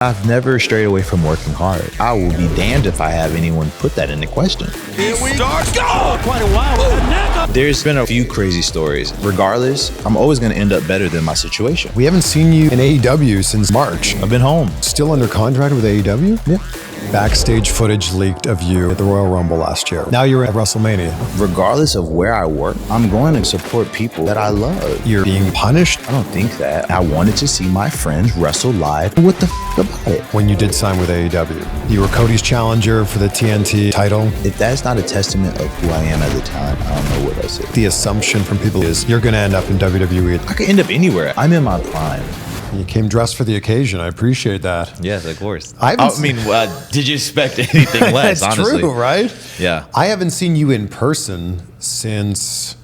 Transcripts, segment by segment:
I've never strayed away from working hard. I will be damned if I have anyone put that into question. Here we go! Quite a while. There's been a few crazy stories. Regardless, I'm always going to end up better than my situation. We haven't seen you in AEW since March. I've been home. Still under contract with AEW? Yeah. Backstage footage leaked of you at the Royal Rumble last year. Now you're at WrestleMania. Regardless of where I work, I'm going to support people that I love. You're being punished? I don't think that. I wanted to see my friends wrestle live. What the about it? When you did sign with AEW, you were Cody's challenger for the TNT title. If that's not a testament of who I am as a talent, I don't know what else is. The assumption from people is you're going to end up in WWE. I could end up anywhere. I'm in my prime. You came dressed for the occasion. I appreciate that. Yes, of course. Did you expect anything less, That's honestly? true, right? Yeah. I haven't seen you in person since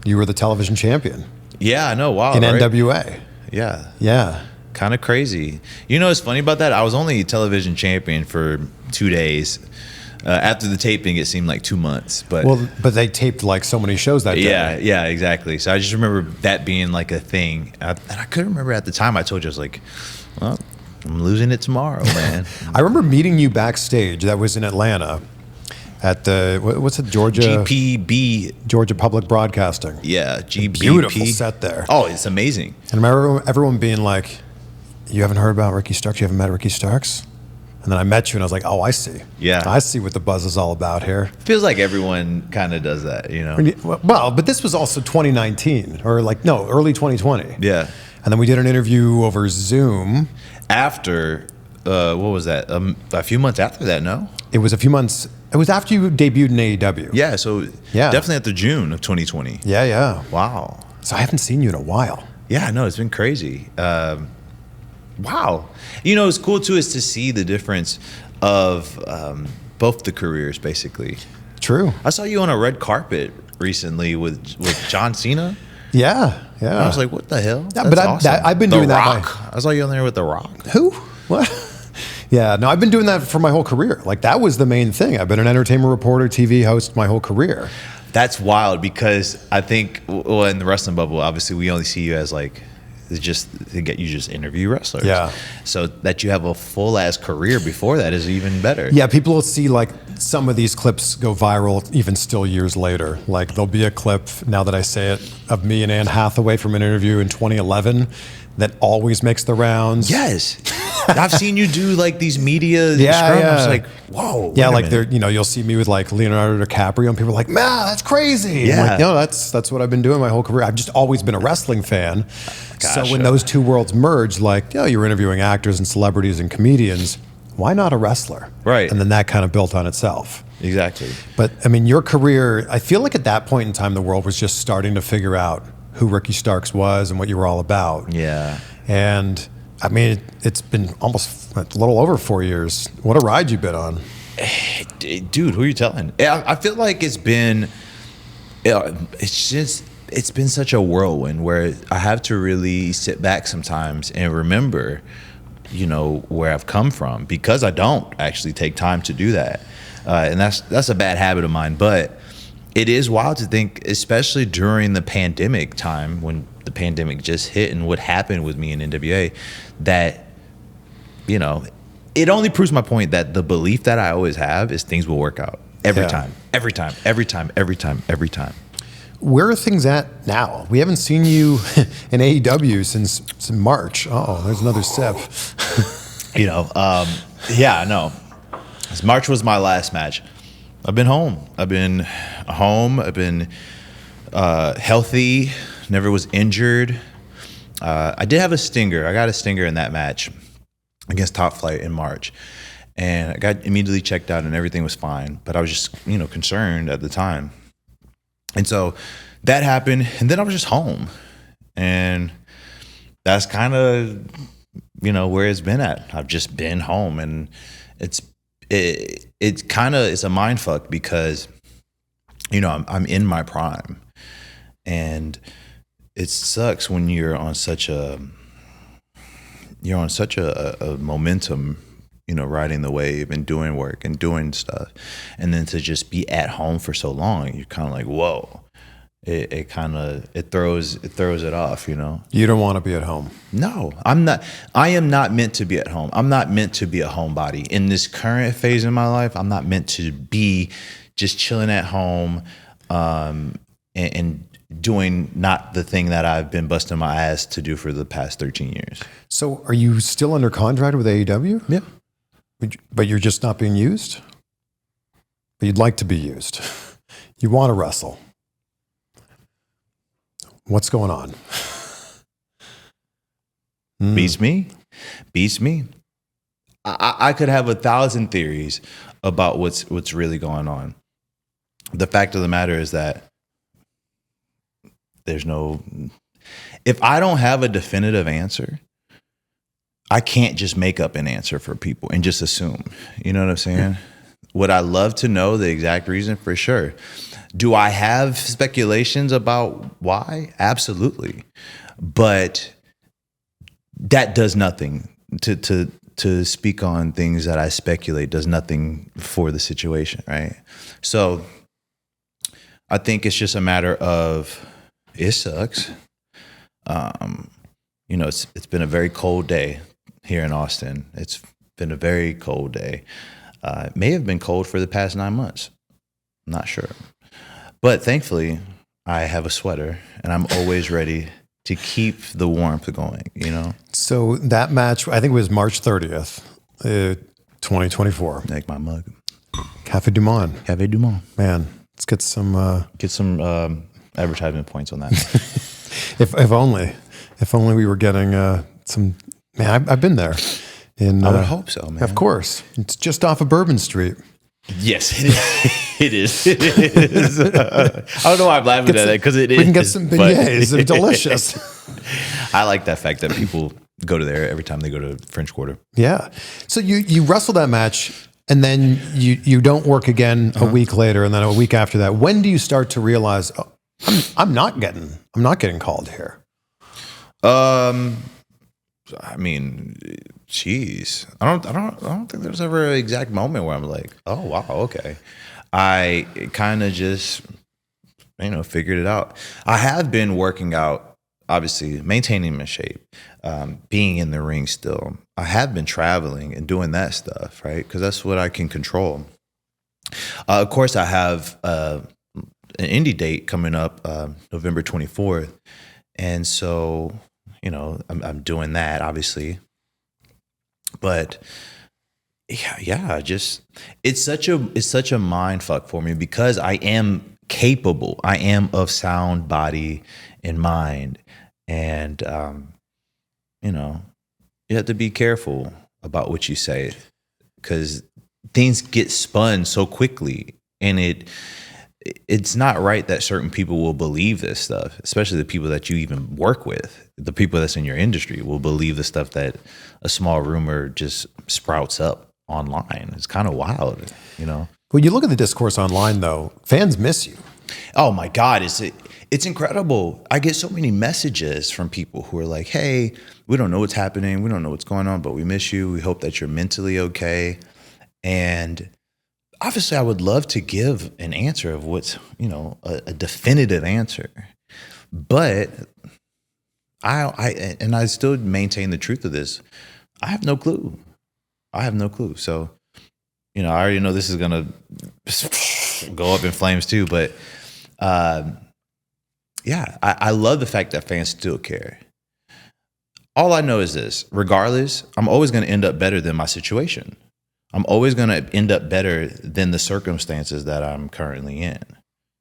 you were the television champion. Yeah, I know. Wow. In right? NWA. Yeah. Yeah. Kind of crazy. You know what's funny about that? I was only television champion for 2 days. After the taping, it seemed like 2 months. But they taped like so many shows that day. Yeah, exactly. So I just remember that being like a thing. And I couldn't remember at the time. I told you, I was like, well, I'm losing it tomorrow, man. I remember meeting you backstage. That was in Atlanta at the, what's it, Georgia? GPB. Georgia Public Broadcasting. Yeah, GBP. Beautiful set there. Oh, it's amazing. And I remember everyone being like, you haven't heard about Ricky Starks? You haven't met Ricky Starks? And then I met you and I was like, oh, I see. Yeah. I see what the buzz is all about here. Feels like everyone kind of does that, you know? Well, but this was also 2019 or early 2020. Yeah. And then we did an interview over Zoom. After, what was that? A few months after that, no? It was a few months. It was after you debuted in AEW. Yeah, so definitely after June of 2020. Yeah. Wow. So I haven't seen you in a while. Yeah, no, it's been crazy. Wow. You know, it's cool too is to see the difference of both the careers, basically. True. I saw you on a red carpet recently with John Cena. Yeah. And I was like, what the hell? Yeah, That's but awesome. I've been The doing Rock. that. I saw you on there with The Rock. Who? What? Yeah, no, I've been doing that for my whole career. Like, that was the main thing. I've been an entertainment reporter, TV host my whole career. That's wild because I think, well, in the wrestling bubble, obviously we only see you as like, it's just to get you just interview wrestlers. Yeah. So that you have a full ass career before that is even better. Yeah, people will see like some of these clips go viral even still years later. Like there'll be a clip, now that I say it, of me and Anne Hathaway from an interview in 2011 that always makes the rounds. Yes. I've seen you do like these media scrums. Yeah. It's like, whoa. Yeah, like you'll see me with like Leonardo DiCaprio and people are like, man, that's crazy. Yeah. I'm like, no, that's what I've been doing my whole career. I've just always been a wrestling fan. Gotcha. So when those two worlds merged, like, you're interviewing actors and celebrities and comedians, why not a wrestler? Right. And then that kind of built on itself. Exactly. But I mean, your career, I feel like at that point in time, the world was just starting to figure out who Ricky Starks was and what you were all about. Yeah. And I mean, it's been almost a little over 4 years. What a ride you've been on. Dude, who are you telling? I feel like it's been such a whirlwind where I have to really sit back sometimes and remember, where I've come from, because I don't actually take time to do that. And that's a bad habit of mine. But it is wild to think, especially during the pandemic time, when the pandemic just hit and what happened with me in NWA, that, it only proves my point that the belief that I always have is things will work out every time. Where are things at now? We haven't seen you in AEW since March. Oh, there's another sip. Yeah, no. March was my last match. I've been home. I've been healthy. Never was injured. I did have a stinger. I got a stinger in that match against Top Flight in March. And I got immediately checked out and everything was fine. But I was just, concerned at the time. And so that happened. And then I was just home. And that's kind of, where it's been at. I've just been home. And it's a mind fuck because, I'm in my prime. And it sucks when you're on such a momentum, riding the wave and doing work and doing stuff, and then to just be at home for so long, you're kind of like, whoa, it kind of it throws it off, you know. You don't want to be at home. No, I'm not. I am not meant to be at home. I'm not meant to be a homebody in this current phase in my life. I'm not meant to be just chilling at home, and doing not the thing that I've been busting my ass to do for the past 13 years. So, are you still under contract with AEW? Yeah, but you're just not being used. But you'd like to be used. You want to wrestle. What's going on? Beats me. I could have 1,000 theories about what's really going on. The fact of the matter is that there's no. If I don't have a definitive answer, I can't just make up an answer for people and just assume. You know what I'm saying? Would I love to know the exact reason? For sure. Do I have speculations about why? Absolutely. But that does nothing to speak on things that I speculate does nothing for the situation, right? So I think it's just a matter of it sucks. You know, it's been a very cold day here in Austin. It's been a very cold day. It may have been cold for the past 9 months. I'm not sure. But thankfully, I have a sweater, and I'm always ready to keep the warmth going, you know? So that match, I think it was March 30th, 2024. Like my mug. Cafe Du Monde. Cafe Du Monde. Man, let's get some... advertisement points on that. If only we were getting some... Man, I've been there. I would hope so, man. Of course. It's just off of Bourbon Street. Yes, it is. It is. I don't know why I'm laughing at it, because it is. We can get some beignets. They're delicious. I like that fact that people go to there every time they go to French Quarter. Yeah. So you wrestle that match, and then you don't work again a week later, and then a week after that. When do you start to realize, oh, I'm not getting called here? I mean, geez, I don't think there's ever an exact moment where I'm like, oh wow, okay. I kind of just, figured it out. I have been working out, obviously, maintaining my shape, being in the ring still. I have been traveling and doing that stuff, right? Because that's what I can control. Of course, I have an indie date coming up, November 24th, and so. I'm doing that, obviously, but yeah, just it's such a mind fuck for me because I am capable. I am of sound body and mind, and you have to be careful about what you say because things get spun so quickly, and it's not right that certain people will believe this stuff, especially the people that you even work with. The people that's in your industry will believe the stuff that a small rumor just sprouts up online. It's kind of wild, When you look at the discourse online, though, fans miss you. Oh my God, it's incredible. I get so many messages from people who are like, hey, we don't know what's happening. We don't know what's going on, but we miss you. We hope that you're mentally okay. And obviously, I would love to give an answer of what's, a definitive answer. But I still maintain the truth of this. I have no clue. So, I already know this is going to go up in flames too. But yeah, I love the fact that fans still care. All I know is this. Regardless, I'm always going to end up better than my situation. I'm always going to end up better than the circumstances that I'm currently in.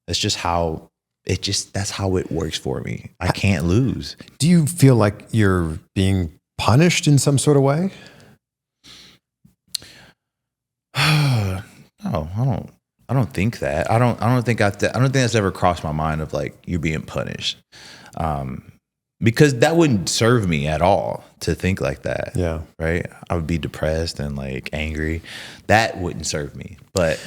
That's just how that's how it works for me. I can't lose. Do you feel like you're being punished in some sort of way? No, I don't think that. I don't think that's ever crossed my mind of like you being punished. Because that wouldn't serve me at all to think like that. Yeah. Right? I would be depressed and like angry. That wouldn't serve me. But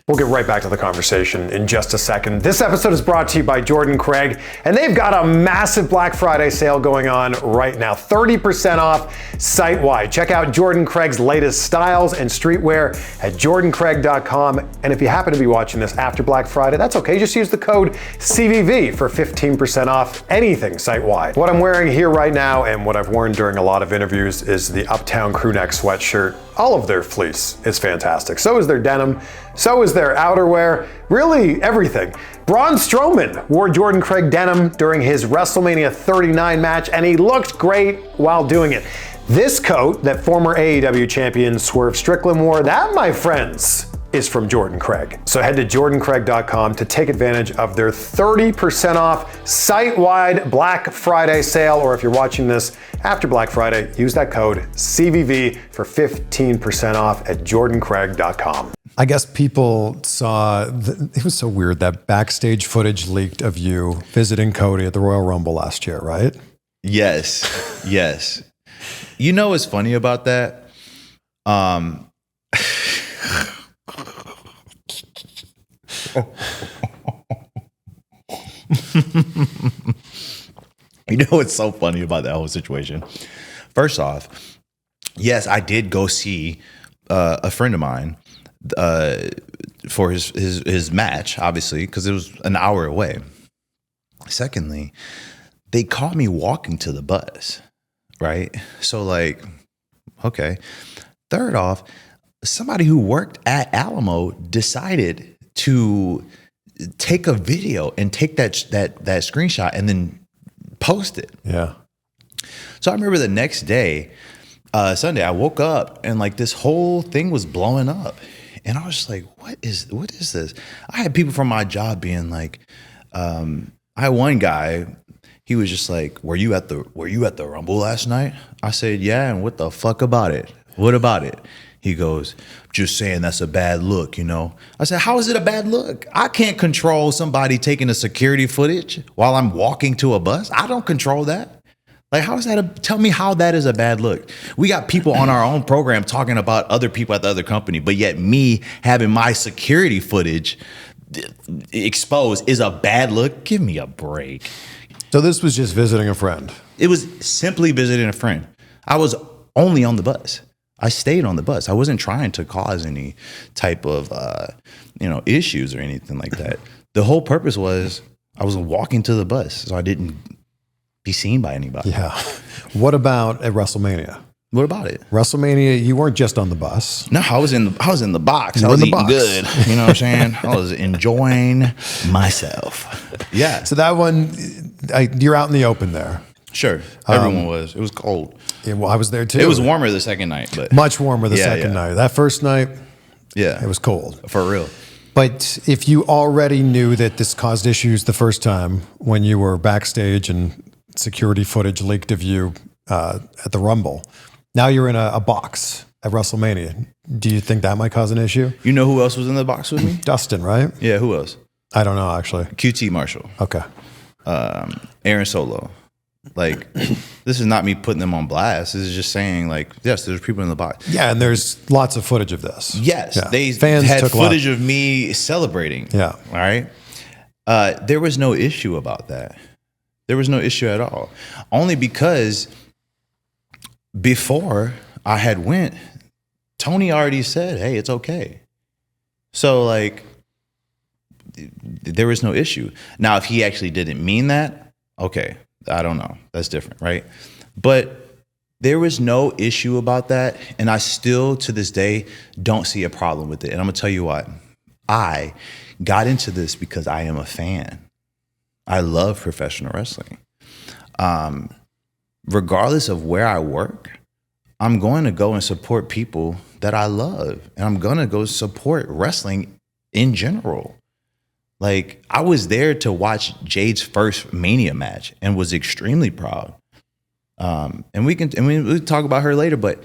We'll get right back to the conversation in just a second. This episode is brought to you by Jordan Craig, and they've got a massive Black Friday sale going on right now. 30% off site-wide. Check out Jordan Craig's latest styles and streetwear at jordancraig.com. And if you happen to be watching this after Black Friday, that's okay. Just use the code CVV for 15% off anything site-wide. What I'm wearing here right now and what I've worn during a lot of interviews is the Uptown crewneck sweatshirt. All of their fleece is fantastic. So is their denim. So is their outerwear. Really everything. Braun Strowman wore Jordan Craig denim during his WrestleMania 39 match, and he looked great while doing it. This coat that former AEW champion Swerve Strickland wore, that, my friends, is from Jordan Craig. So head to jordancraig.com to take advantage of their 30% off site-wide Black Friday sale, or if you're watching this after Black Friday, use that code CVV for 15% off at jordancraig.com. I guess people saw, it was so weird, that backstage footage leaked of you visiting Cody at the Royal Rumble last year, right? Yes, yes. You know what's funny about that? You know what's so funny about that whole situation? First off, yes, I did go see a friend of mine for his match, obviously, because it was an hour away. Secondly, they caught me walking to the bus, right? So like, okay. Third off, somebody who worked at Alamo decided to take a video and take that screenshot and then post it. Yeah. So I remember the next day, Sunday, I woke up and like this whole thing was blowing up, and I was just like, "What is this?" I had people from my job being like, I had one guy. He was just like, "Were you at the Rumble last night?" I said, "Yeah." And what the fuck about it? What about it? He goes, "Just saying that's a bad look, you know." I said, "How is it a bad look? I can't control somebody taking a security footage while I'm walking to a bus. I don't control that. Like, how is that? Tell me how that is a bad look. We got people on our own program talking about other people at the other company, but yet me having my security footage exposed is a bad look. Give me a break." So this was just visiting a friend. It was simply visiting a friend. I was only on the bus. I stayed on the bus. I wasn't trying to cause any type of, issues or anything like that. The whole purpose was I was walking to the bus, so I didn't be seen by anybody. Yeah. What about at WrestleMania? What about it? WrestleMania, you weren't just on the bus. No, I was in the box. I was eating good. You know what I'm saying? I was enjoying myself. Yeah. So that one, you're out in the open there. Sure. Everyone was. It was cold. Yeah, well, I was there too. It was warmer the second night, but much warmer the second night. That first night, it was cold. For real. But if you already knew that this caused issues the first time when you were backstage and security footage leaked of you at the Rumble, now you're in a box at WrestleMania. Do you think that might cause an issue? You know who else was in the box with me? Dustin, right? Yeah, who else? I don't know, actually. QT Marshall. Okay. Aaron Solo. Like, this is not me putting them on blast. This is just saying, like, yes, there's people in the box. Yeah, and there's lots of footage of this. Yes, yeah. They Fans had footage of me celebrating. Yeah. All right. There was no issue about that. There was no issue at all. Only because before I had went, Tony already said, "Hey, it's okay." So, like, there was no issue. Now, if he actually didn't mean that, okay. I don't know. That's different, right? But there was no issue about that. And I still, to this day, don't see a problem with it. And I'm going to tell you what. I got into this because I am a fan. I love professional wrestling. Regardless of where I work, I'm going to go and support people that I love. And I'm going to go support wrestling in general. Like, I was there to watch Jade's first Mania match and was extremely proud. And we talk about her later, but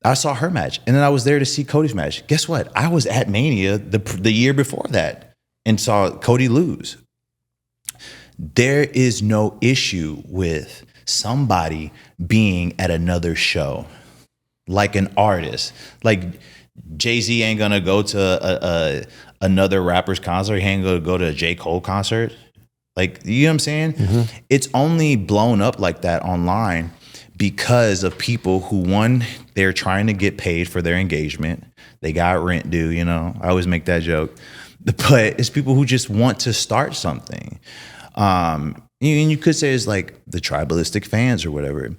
I saw her match, and then I was there to see Cody's match. Guess what? I was at Mania the year before that and saw Cody lose. There is no issue with somebody being at another show, like an artist. Like, Jay-Z ain't gonna go to another rapper's concert. He ain't gonna go to a J. Cole concert. Like, you know what I'm saying? Mm-hmm. It's only blown up like that online because of people who, one, they're trying to get paid for their engagement. They got rent due, you know. I always make that joke. But it's people who just want to start something. And you could say it's like the tribalistic fans or whatever.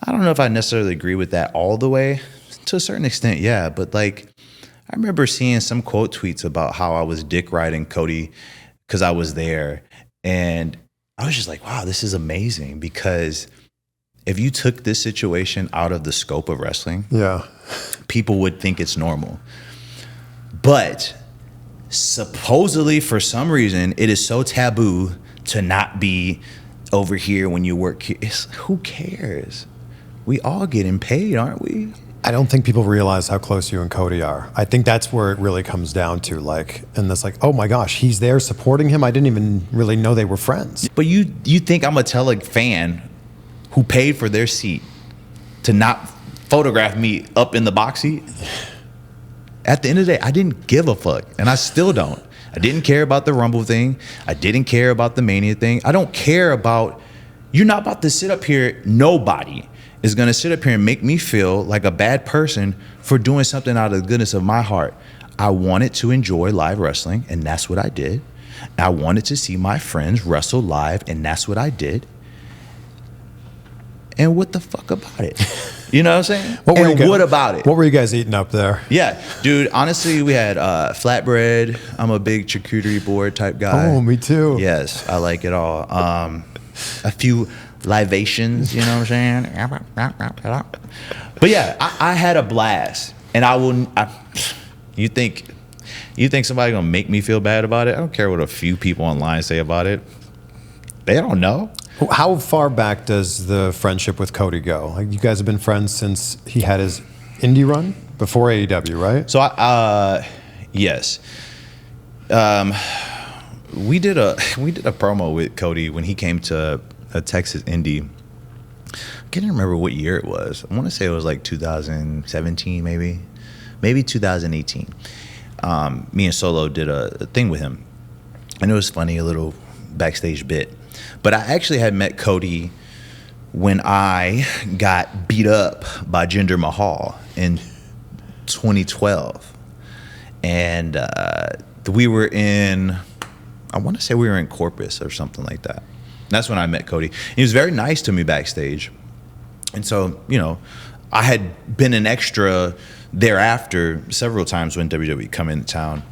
I don't know if I necessarily agree with that all the way. To a certain extent, yeah. But like, I remember seeing some quote tweets about how I was dick riding Cody because I was there. And I was just like, wow, this is amazing. Because if you took this situation out of the scope of wrestling, yeah, people would think it's normal. But supposedly, for some reason, it is so taboo to not be over here when you work here. Who cares? We all getting paid, aren't we? I don't think people realize how close you and Cody are. I think that's where it really comes down to, like, and it's like, oh my gosh, he's there supporting him. I didn't even really know they were friends. But you think I'm gonna tell a fan who paid for their seat to not photograph me up in the box seat? At the end of the day, I didn't give a fuck, and I still don't. I didn't care about the Rumble thing. I didn't care about the Mania thing. I don't care about, you're not about to sit up here, nobody is going to sit up here and make me feel like a bad person for doing something out of the goodness of my heart. I wanted to enjoy live wrestling, and that's what I did. I wanted to see my friends wrestle live, and that's what I did. And what the fuck about it? You know what I'm saying? What about it? What were you guys eating up there? Yeah, dude, honestly, we had flatbread. I'm a big charcuterie board type guy. Oh, me too. Yes, I like it all. A few libations, you know what I'm saying? But yeah, I had a blast. And you think somebody gonna make me feel bad about it? I don't care what a few people online say about it. They don't know. How far back does the friendship with Cody go? Like, you guys have been friends since he had his indie run before AEW, right? So yes. We did a promo with Cody when he came to a Texas indie. I can't remember what year it was. I want to say it was like 2017, maybe 2018. Me and Solo did a thing with him, and it was funny, a little backstage bit. But I actually had met Cody when I got beat up by Jinder Mahal in 2012. And we were in, I want to say we were in Corpus or something like that. That's when I met Cody. He was very nice to me backstage. And so, you know, I had been an extra thereafter several times when WWE come into town.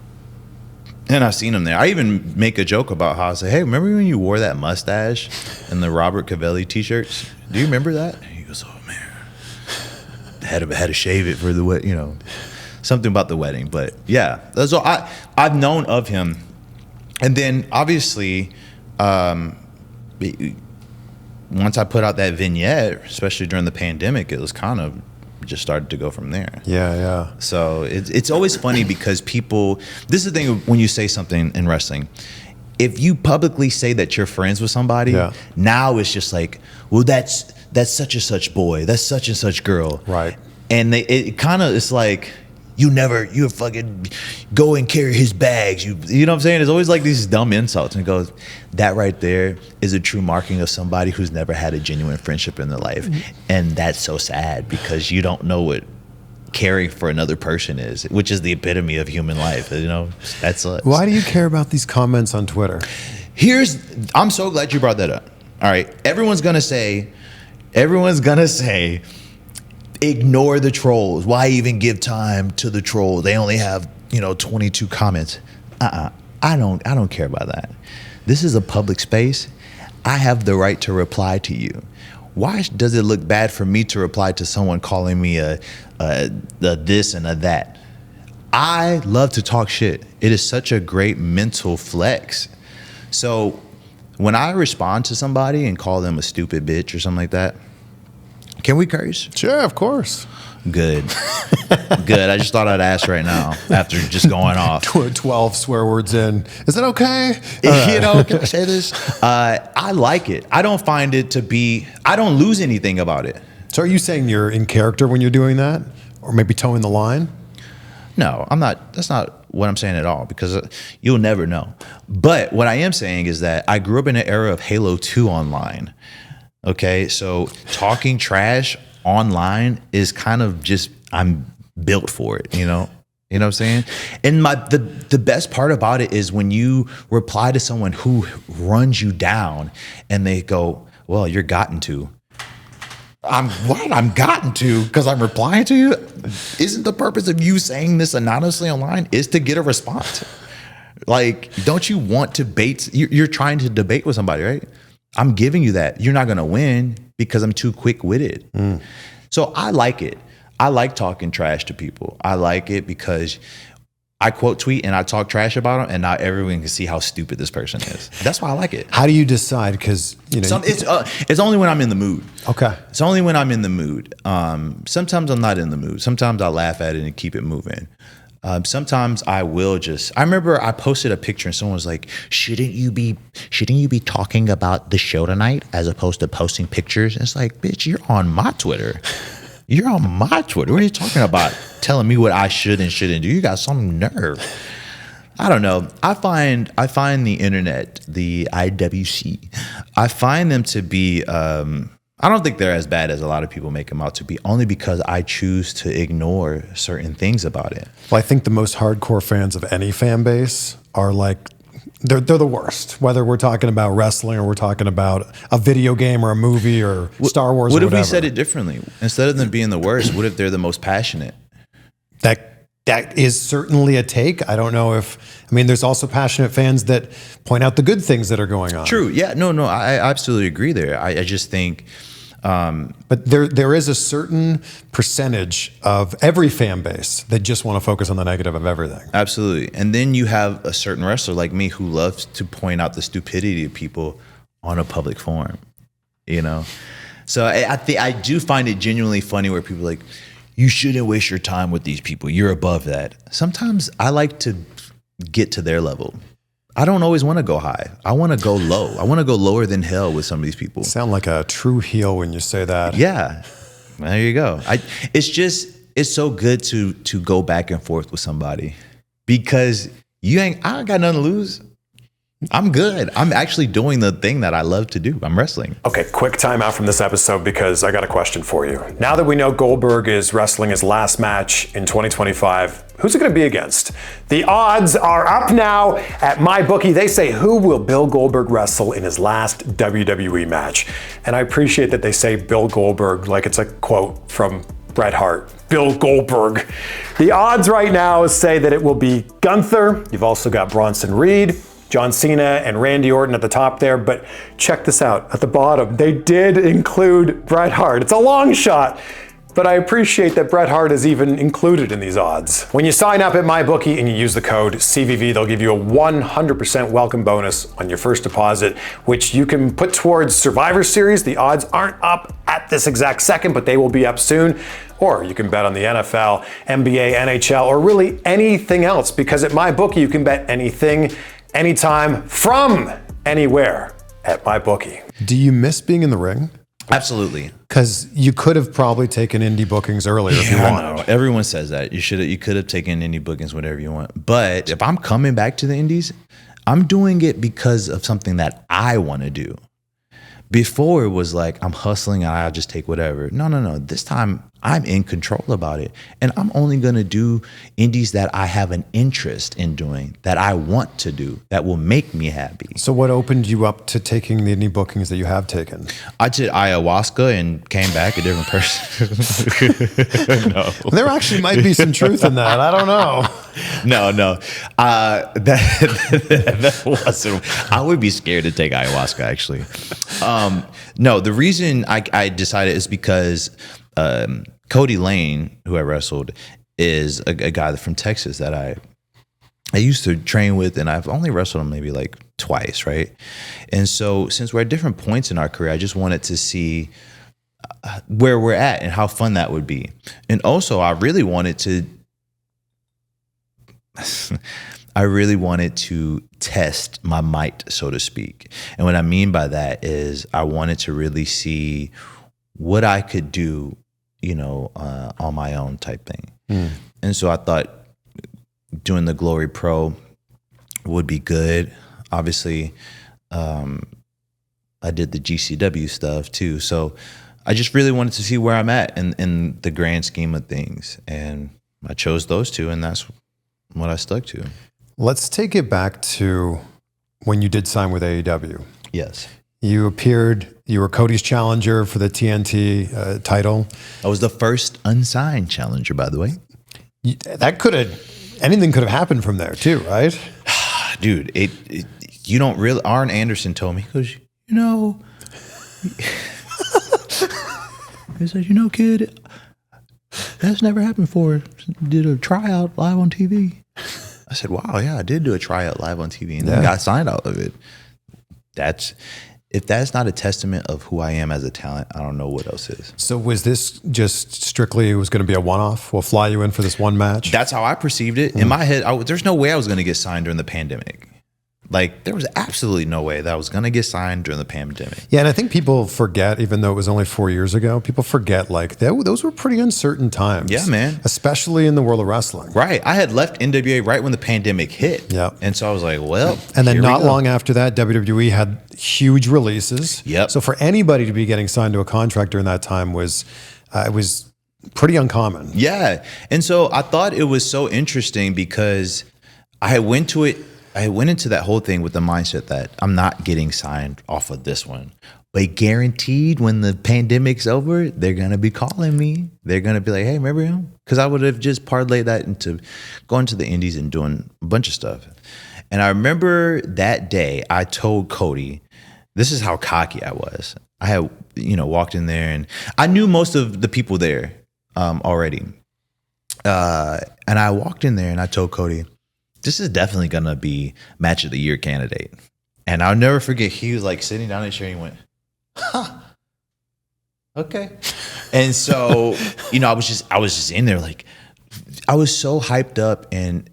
And I've seen him there. I even make a joke about how I say, hey, remember when you wore that mustache and the Robert Cavelli t-shirts? Do you remember that? He goes, oh, man. Had to shave it for the wedding, you know. Something about the wedding. But, yeah. So I've known of him. And then, obviously, once I put out that vignette, especially during the pandemic, it was kind of just started to go from there. Yeah. So it's always funny because people, this is the thing when you say something in wrestling, if you publicly say that you're friends with somebody, now it's just like, well, that's such and such boy, that's such and such girl. Right. And it kind of, it's like, you fucking go and carry his bags. You know what I'm saying? It's always like these dumb insults. And it goes, that right there is a true marking of somebody who's never had a genuine friendship in their life. And that's so sad because you don't know what caring for another person is, which is the epitome of human life. You know, that sucks. Why do you care about these comments on Twitter? I'm so glad you brought that up. All right. Everyone's going to say, ignore the trolls. Why even give time to the trolls? They only have, 22 comments. I don't care about that. This is a public space. I have the right to reply to you. Why does it look bad for me to reply to someone calling me a this and a that? I love to talk shit. It is such a great mental flex. So when I respond to somebody and call them a stupid bitch or something like that, can we curse? Sure, of course. Good. Good. I just thought I'd ask right now after just going off. 12 swear words in. Is that okay? Can I say this? I like it. I don't find it to be, I don't lose anything about it. So are you saying you're in character when you're doing that? Or maybe towing the line? No, I'm not. That's not what I'm saying at all, because you'll never know. But what I am saying is that I grew up in an era of Halo 2 online. Okay, so talking trash online is kind of just, I'm built for it, you know? You know what I'm saying? And the best part about it is when you reply to someone who runs you down and they go, well, you're gotten to. I'm gotten to because I'm replying to you? Isn't the purpose of you saying this anonymously online is to get a response? Like, don't you want to bait? You're trying to debate with somebody, right? I'm giving you that. You're not going to win because I'm too quick-witted. So I like it. I like talking trash to people. I like it because I quote tweet and I talk trash about them, and now everyone can see how stupid this person is. That's why I like it. How do you decide? Because it's only when I'm in the mood. Okay. It's only when I'm in the mood. Sometimes I'm not in the mood. Sometimes I laugh at it and keep it moving. Sometimes I will I remember I posted a picture and someone was like, shouldn't you be talking about the show tonight as opposed to posting pictures? And it's like, bitch, you're on my Twitter. You're on my Twitter. What are you talking about? Telling me what I should and shouldn't do. You got some nerve. I don't know. I find the internet, the IWC, I find them to be, I don't think they're as bad as a lot of people make them out to be, only because I choose to ignore certain things about it. Well, I think the most hardcore fans of any fan base are like, they're the worst, whether we're talking about wrestling or we're talking about a video game or a movie or Star Wars or whatever. What if we said it differently? Instead of them being the worst, what if they're the most passionate? That is certainly a take. I don't know there's also passionate fans that point out the good things that are going on. True. Yeah. No, I absolutely agree there. I just think... but there is a certain percentage of every fan base that just want to focus on the negative of everything. Absolutely. And then you have a certain wrestler like me who loves to point out the stupidity of people on a public forum, you know? So I do find it genuinely funny where people are like, you shouldn't waste your time with these people. You're above that. Sometimes I like to get to their level. I don't always want to go high. I want to go low. I want to go lower than hell with some of these people. Sound like a true heel when you say that. Yeah. There you go. It's so good to go back and forth with somebody because I ain't got nothing to lose. I'm good. I'm actually doing the thing that I love to do. I'm wrestling. Okay, quick time out from this episode because I got a question for you. Now that we know Goldberg is wrestling his last match in 2025, who's it going to be against? The odds are up now at MyBookie. They say, who will Bill Goldberg wrestle in his last WWE match? And I appreciate that they say Bill Goldberg like it's a quote from Bret Hart. Bill Goldberg. The odds right now say that it will be Gunther. You've also got Bronson Reed, John Cena, and Randy Orton at the top there, but check this out. At the bottom, they did include Bret Hart. It's a long shot, but I appreciate that Bret Hart is even included in these odds. When you sign up at MyBookie and you use the code CVV, they'll give you a 100% welcome bonus on your first deposit, which you can put towards Survivor Series. The odds aren't up at this exact second, but they will be up soon. Or you can bet on the NFL, NBA, NHL, or really anything else, because at MyBookie you can bet anything, anytime, from anywhere at MyBookie. Do you miss being in the ring? Absolutely. Because you could have probably taken indie bookings earlier if you wanted. I know. Everyone says that. You could have taken indie bookings whenever you want. But if I'm coming back to the indies, I'm doing it because of something that I want to do. Before it was like, I'm hustling and I'll just take whatever. No. This time I'm in control about it. And I'm only going to do indies that I have an interest in doing, that I want to do, that will make me happy. So what opened you up to taking the indie bookings that you have taken? I did ayahuasca and came back a different person. No. There actually might be some truth in that. I don't know. No. That wasn't. I would be scared to take ayahuasca, actually. No, the reason I decided is because Cody Lane, who I wrestled, is a guy from Texas that I used to train with, and I've only wrestled him maybe like twice, right? And so since we're at different points in our career, I just wanted to see where we're at and how fun that would be. And also, I really wanted to test my might, so to speak. And what I mean by that is I wanted to really see what I could do, on my own type thing. And so I thought, doing the Glory Pro would be good. Obviously, I did the GCW stuff too. So I just really wanted to see where I'm at in the grand scheme of things. And I chose those two, and that's what I stuck to. Let's take it back to when you did sign with AEW. Yes. You were Cody's challenger for the TNT title. I was the first unsigned challenger, by the way. Anything could have happened from there too, right? Dude, you don't really, Arn Anderson told me, he goes, you know, he said, you know, kid, that's never happened before. Did a tryout live on TV. I said, wow, yeah, I did do a tryout live on TV and then got signed out of it. If that's not a testament of who I am as a talent, I don't know what else is. So was this just strictly, it was going to be a one-off? We'll fly you in for this one match? That's how I perceived it. In my head, there's no way I was going to get signed during the pandemic. Like, there was absolutely no way that I was going to get signed during the pandemic. Yeah, and I think people forget, even though it was only 4 years ago, people forget, like, those were pretty uncertain times. Yeah, man. Especially in the world of wrestling. Right. I had left NWA right when the pandemic hit. Yeah. And so I was like, well, and then not go. long after that, WWE had huge releases. Yep. So for anybody to be getting signed to a contract during that time was pretty uncommon. Yeah. And so I thought it was so interesting because I went into that whole thing with the mindset that I'm not getting signed off of this one. But guaranteed when the pandemic's over, they're going to be calling me. They're going to be like, hey, remember him? Because I would have just parlayed that into going to the indies and doing a bunch of stuff. And I remember that day I told Cody, this is how cocky I was. I had, walked in there and I knew most of the people there already. And I walked in there and I told Cody, this is definitely going to be match of the year candidate. And I'll never forget, he was like sitting down in the chair and he went, huh, okay. And so, I was just in there like, I was so hyped up and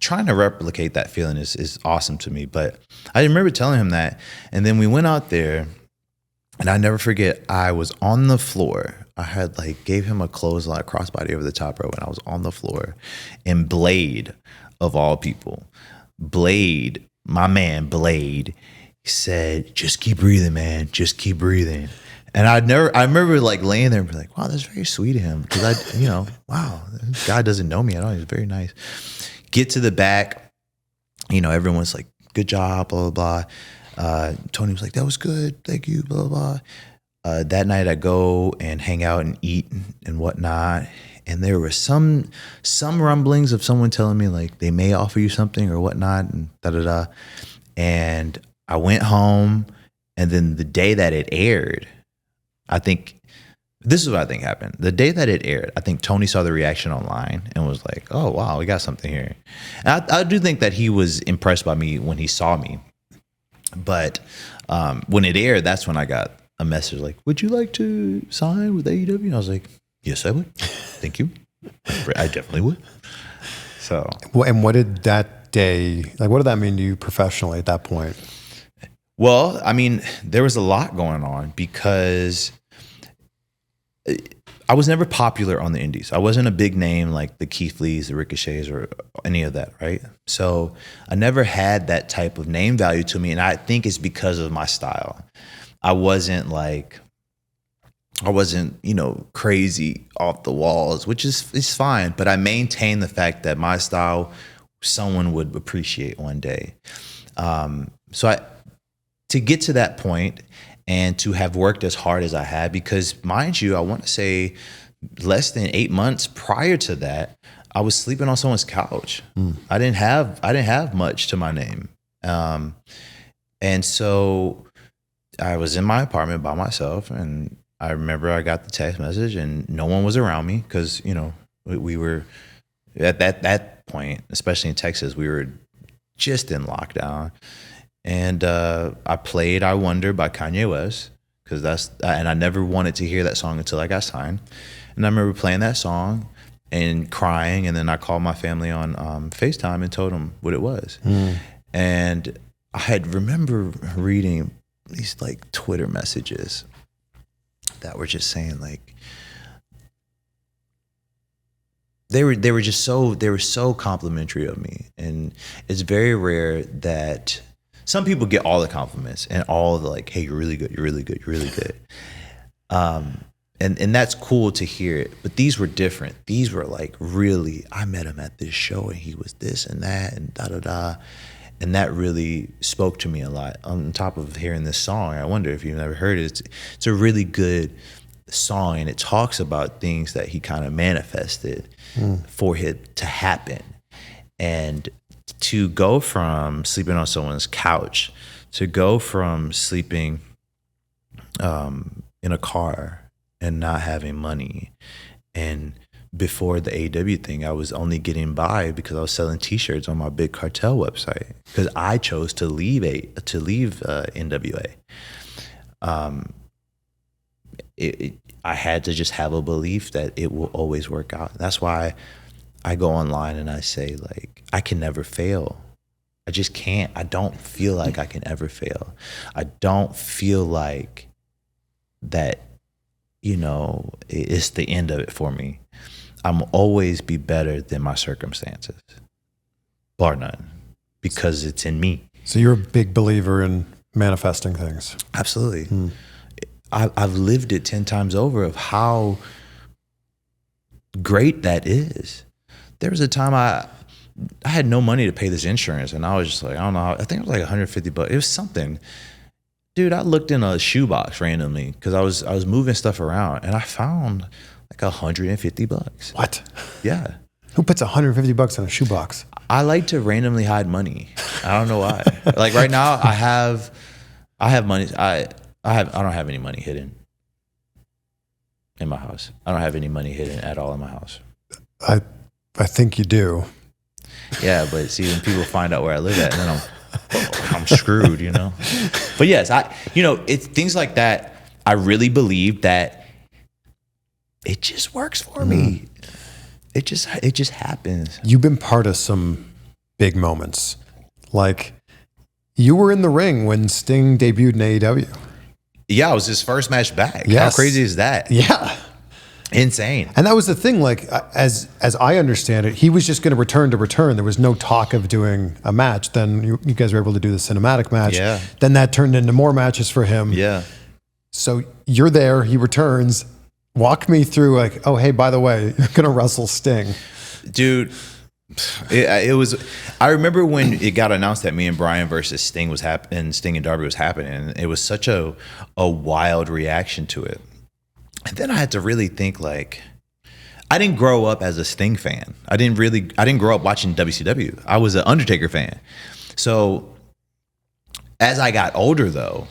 trying to replicate that feeling is awesome to me. But I remember telling him that. And then we went out there and I never forget, I was on the floor. I had gave him a clothesline, crossbody over the top rope, and I was on the floor. And Blade, of all people, Blade, my man Blade, said, just keep breathing, man. Just keep breathing. And I remember laying there and be like, wow, that's very sweet of him. Because wow, this guy doesn't know me at all. He's very nice. Get to the back, everyone's like, good job, blah, blah, blah. Tony was like, that was good. Thank you, blah, blah. That night I go and hang out and eat and whatnot. And there were some rumblings of someone telling me they may offer you something or whatnot and da-da-da. And I went home, and then the day that it aired, I think, this is what I think happened. The day that it aired, I think Tony saw the reaction online and was like, oh, wow, we got something here. And I do think that he was impressed by me when he saw me. But when it aired, that's when I got a message like, would you like to sign with AEW? And I was like, yes, I would. Thank you. I definitely would. So. And what did that day, what did that mean to you professionally at that point? Well, I mean, there was a lot going on because I was never popular on the indies. I wasn't a big name like the Keith Lees, the Ricochets, or any of that, right? So I never had that type of name value to me, and I think it's because of my style. I wasn't crazy off the walls, which is fine, but I maintained the fact that my style someone would appreciate one day. To get to that point and to have worked as hard as I had, because mind you, I want to say less than 8 months prior to that, I was sleeping on someone's couch. I didn't have much to my name. And so I was in my apartment by myself, and I remember I got the text message and no one was around me because, we were at that point, especially in Texas, we were just in lockdown. And I played I Wonder by Kanye West and I never wanted to hear that song until I got signed. And I remember playing that song and crying, and then I called my family on FaceTime and told them what it was. And I had remember reading these Twitter messages that were just saying they were so complimentary of me, and it's very rare that some people get all the compliments and all the like, hey, you're really good, you're really good, you're really good. And that's cool to hear it, but these were different. These were like, really, I met him at this show and he was this and that and da da da, and that really spoke to me a lot. On top of hearing this song, I wonder if you've never heard it. It's a really good song, and it talks about things that he kind of manifested for it to happen, and to go from sleeping on someone's couch to go from sleeping in a car and not having money. And before the AEW thing, I was only getting by because I was selling T-shirts on my Big Cartel website because I chose to leave NWA. I had to just have a belief that it will always work out. That's why I go online and I say, like, I can never fail. I just can't. I don't feel like I can ever fail. I don't feel like that, you know, it's the end of it for me. I'm always be better than my circumstances, bar none, because it's in me. So you're a big believer in manifesting things. Absolutely. I've lived it 10 times over of how great that is. There was a time I had no money to pay this insurance, and I was just like, I don't know, I think it was like $150. It was something. Dude, I looked in a shoebox randomly because I was moving stuff around, and I found like $150. What? Yeah. Who puts $150 in a shoebox? I like to randomly hide money. I don't know why. Like right now, I have money. I don't have any money hidden in my house. I don't have any money hidden at all in my house. I think you do. Yeah, but see, when people find out where I live at, and then I'm screwed, you know. But yes, it's things like that. I really believe that it just works for me. It just happens. You've been part of some big moments. Like, you were in the ring when Sting debuted in AEW. Yeah, it was his first match back. Yes. How crazy is that? Yeah. Insane. And that was the thing, like, as I understand it, he was just going to return. There was no talk of doing a match. Then you guys were able to do the cinematic match. Yeah. Then that turned into more matches for him. Yeah. So you're there, he returns. Walk me through, like, oh, hey, by the way, you're going to wrestle Sting. Dude, it was, I remember when it got announced that me and Bryan versus Sting was happening, Sting and Darby was happening, and it was such a wild reaction to it. And then I had to really think, like, I didn't grow up as a Sting fan. I didn't grow up watching WCW. I was an Undertaker fan. So as I got older, though,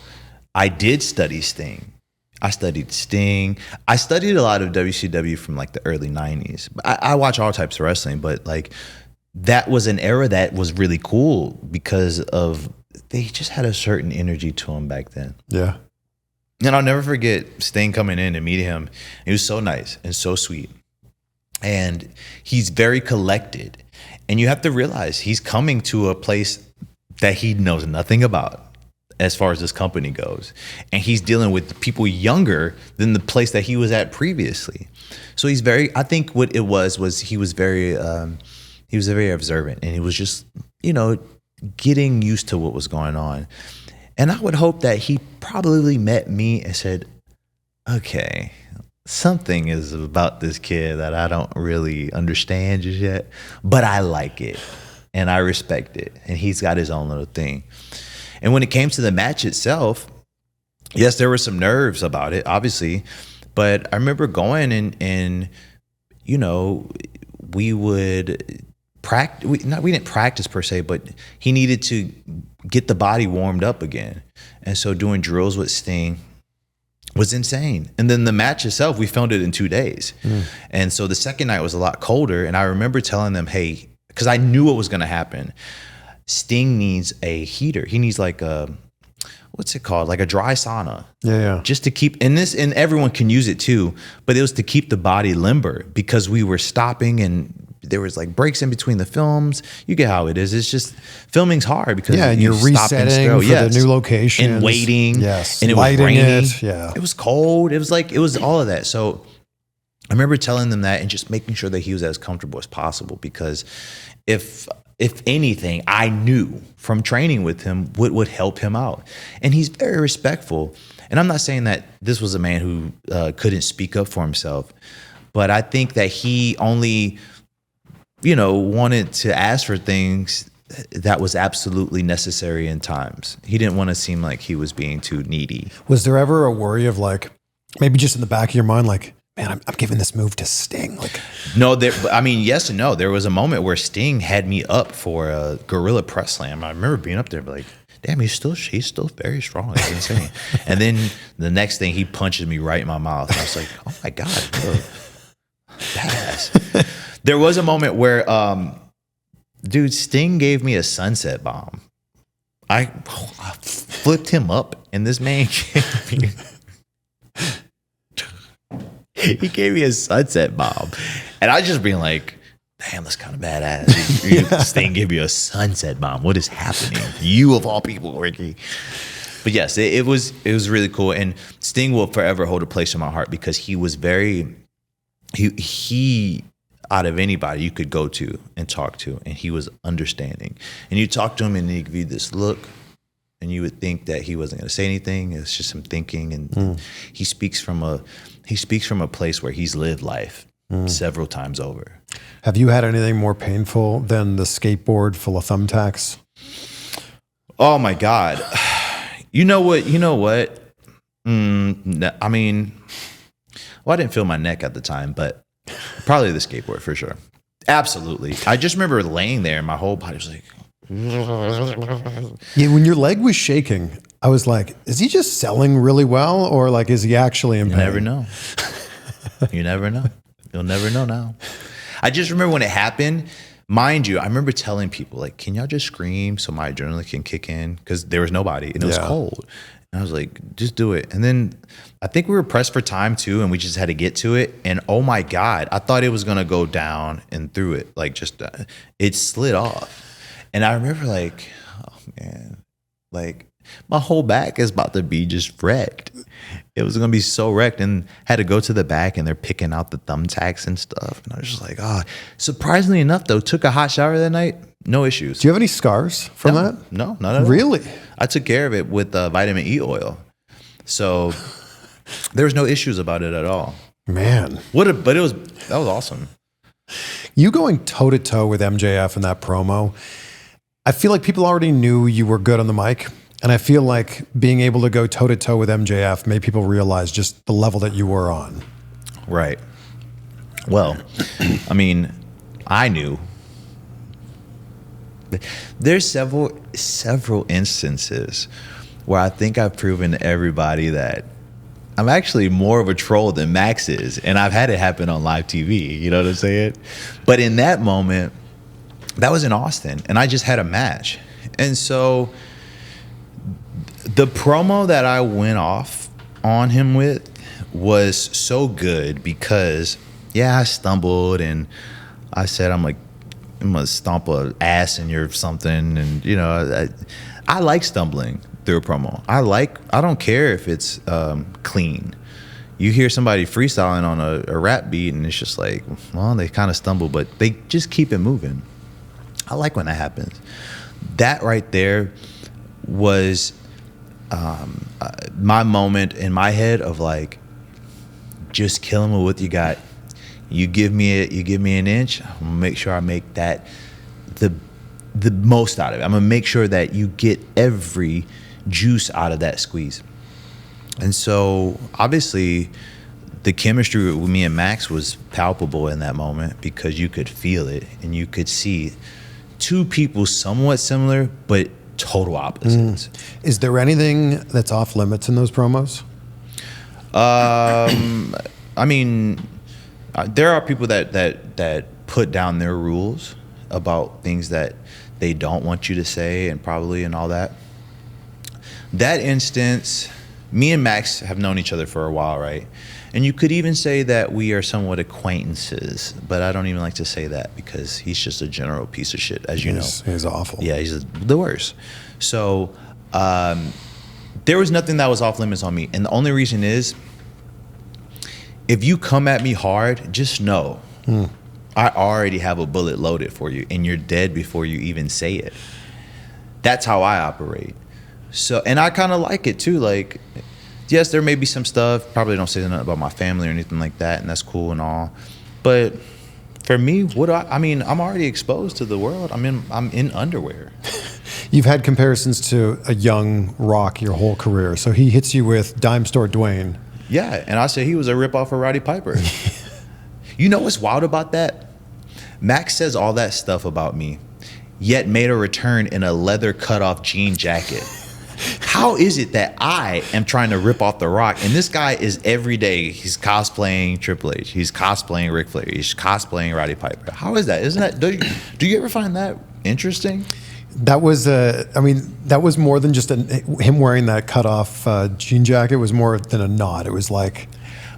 I did study Sting. I studied Sting. I studied a lot of WCW from like the early 90s. I watch all types of wrestling, but like that was an era that was really cool because of, they just had a certain energy to them back then. Yeah. And I'll never forget Sting coming in and meeting him. He was so nice and so sweet. And he's very collected. And you have to realize he's coming to a place that he knows nothing about as far as this company goes. And he's dealing with people younger than the place that he was at previously. So he's very, I think what it was he was very observant, and he was just, getting used to what was going on. And I would hope that he probably met me and said, okay, something is about this kid that I don't really understand just yet, but I like it and I respect it. And he's got his own little thing. And when it came to the match itself, yes, there were some nerves about it, obviously. But I remember going and we would practice. We didn't practice per se, but he needed to get the body warmed up again. And so doing drills with Sting was insane. And then the match itself, we filmed it in 2 days. And so the second night was a lot colder. And I remember telling them, hey, because I knew what was going to happen. Sting needs a heater. He needs like what's it called? Like a dry sauna. Yeah. Just to keep, and everyone can use it too, but it was to keep the body limber because we were stopping and there was like breaks in between the films. You get how it is. It's just, filming's hard because and you're resetting for the new location and waiting. Yes. And it Lighting was raining. it. Yeah. It was cold. It was all of that. So I remember telling them that and just making sure that he was as comfortable as possible, because if anything, I knew from training with him what would help him out. And he's very respectful. And I'm not saying that this was a man who couldn't speak up for himself, but I think that he only, wanted to ask for things that was absolutely necessary in times. He didn't want to seem like he was being too needy. Was there ever a worry of like, maybe just in the back of your mind, like, man, I'm giving this move to Sting? Like, no, yes and no. There was a moment where Sting had me up for a gorilla press slam. I remember being up there, like, damn, he's still very strong. It's insane. And then the next thing, he punches me right in my mouth. And I was like, oh my God, bro. Badass. There was a moment where, dude, Sting gave me a sunset bomb. I flipped him up, and this man gave me... He gave me a sunset bomb. And I just being like, damn, that's kind of badass. Sting gave me a sunset bomb. What is happening? You of all people, Ricky. But yes, it was really cool. And Sting will forever hold a place in my heart, because he was he out of anybody you could go to and talk to, and he was understanding. And you talk to him and he'd give you this look, and you would think that he wasn't going to say anything. It's just him thinking. And he speaks from a place where he's lived life several times over. Have you had anything more painful than the skateboard full of thumbtacks? Oh my God. You know what? I mean, well, I didn't feel my neck at the time, but probably the skateboard for sure. Absolutely. I just remember laying there and my whole body was like... Yeah, when your leg was shaking, I was like, is he just selling really well, or like, is he actually in pain? You never know. You never know. You'll never know now. I just remember when it happened, mind you, I remember telling people, like, can y'all just scream so my adrenaline can kick in? Because there was nobody and it was cold. And I was like, just do it. And then I think we were pressed for time too, and we just had to get to it. And oh my God, I thought it was going to go down and through it. Like, just, it slid off. And I remember like, oh man, like my whole back is about to be just wrecked. It was going to be so wrecked, and had to go to the back and they're picking out the thumbtacks and stuff. And I was just like, surprisingly enough though, took a hot shower that night. No issues. Do you have any scars from that? No, not at all. Really? I took care of it with vitamin E oil. So there was no issues about it at all. Man. That was awesome. You going toe to toe with MJF in that promo, I feel like people already knew you were good on the mic. And I feel like being able to go toe to toe with MJF made people realize just the level that you were on. Right. Well, I mean, I knew. There's several instances where I think I've proven to everybody that I'm actually more of a troll than Max is. And I've had it happen on live TV. You know what I'm saying? But in that moment, that was in Austin, and I just had a match. And so the promo that I went off on him with was so good because, I stumbled and I said, I'm going to stomp a ass in your something. And, I like stumbling through a promo. I don't care if it's clean. You hear somebody freestyling on a rap beat and it's just like, well, they kind of stumble, but they just keep it moving. I like when that happens. That right there was my moment in my head of like, just kill him with what you got. You give me an inch, I'm gonna make sure I make that the most out of it. I'm gonna make sure that you get every juice out of that squeeze. And so obviously the chemistry with me and Max was palpable in that moment, because you could feel it and you could see two people somewhat similar but total opposites. Is there anything that's off limits in those promos? I mean, there are people that put down their rules about things that they don't want you to say and all that. That instance, me and Max have known each other for a while, right? And you could even say that we are somewhat acquaintances, but I don't even like to say that because he's just a general piece of shit, as you know. He's awful. Yeah, he's the worst. So there was nothing that was off limits on me. And the only reason is if you come at me hard, just know I already have a bullet loaded for you, and you're dead before you even say it. That's how I operate. So, and I kind of like it too. Like, yes, there may be some stuff. Probably don't say nothing about my family or anything like that, and that's cool and all. But for me, I mean, I'm already exposed to the world. I'm in underwear. You've had comparisons to a young Rock your whole career. So he hits you with Dime Store Dwayne. Yeah, and I said he was a ripoff of Roddy Piper. You know what's wild about that? Max says all that stuff about me, yet made a return in a leather cutoff jean jacket. How is it that I am trying to rip off The Rock, and this guy is every day, he's cosplaying Triple H, he's cosplaying Ric Flair, he's cosplaying Roddy Piper. How is that? Isn't that, do you ever find that interesting? That was, that was more than just him wearing that cutoff jean jacket. It was more than a nod. It was like,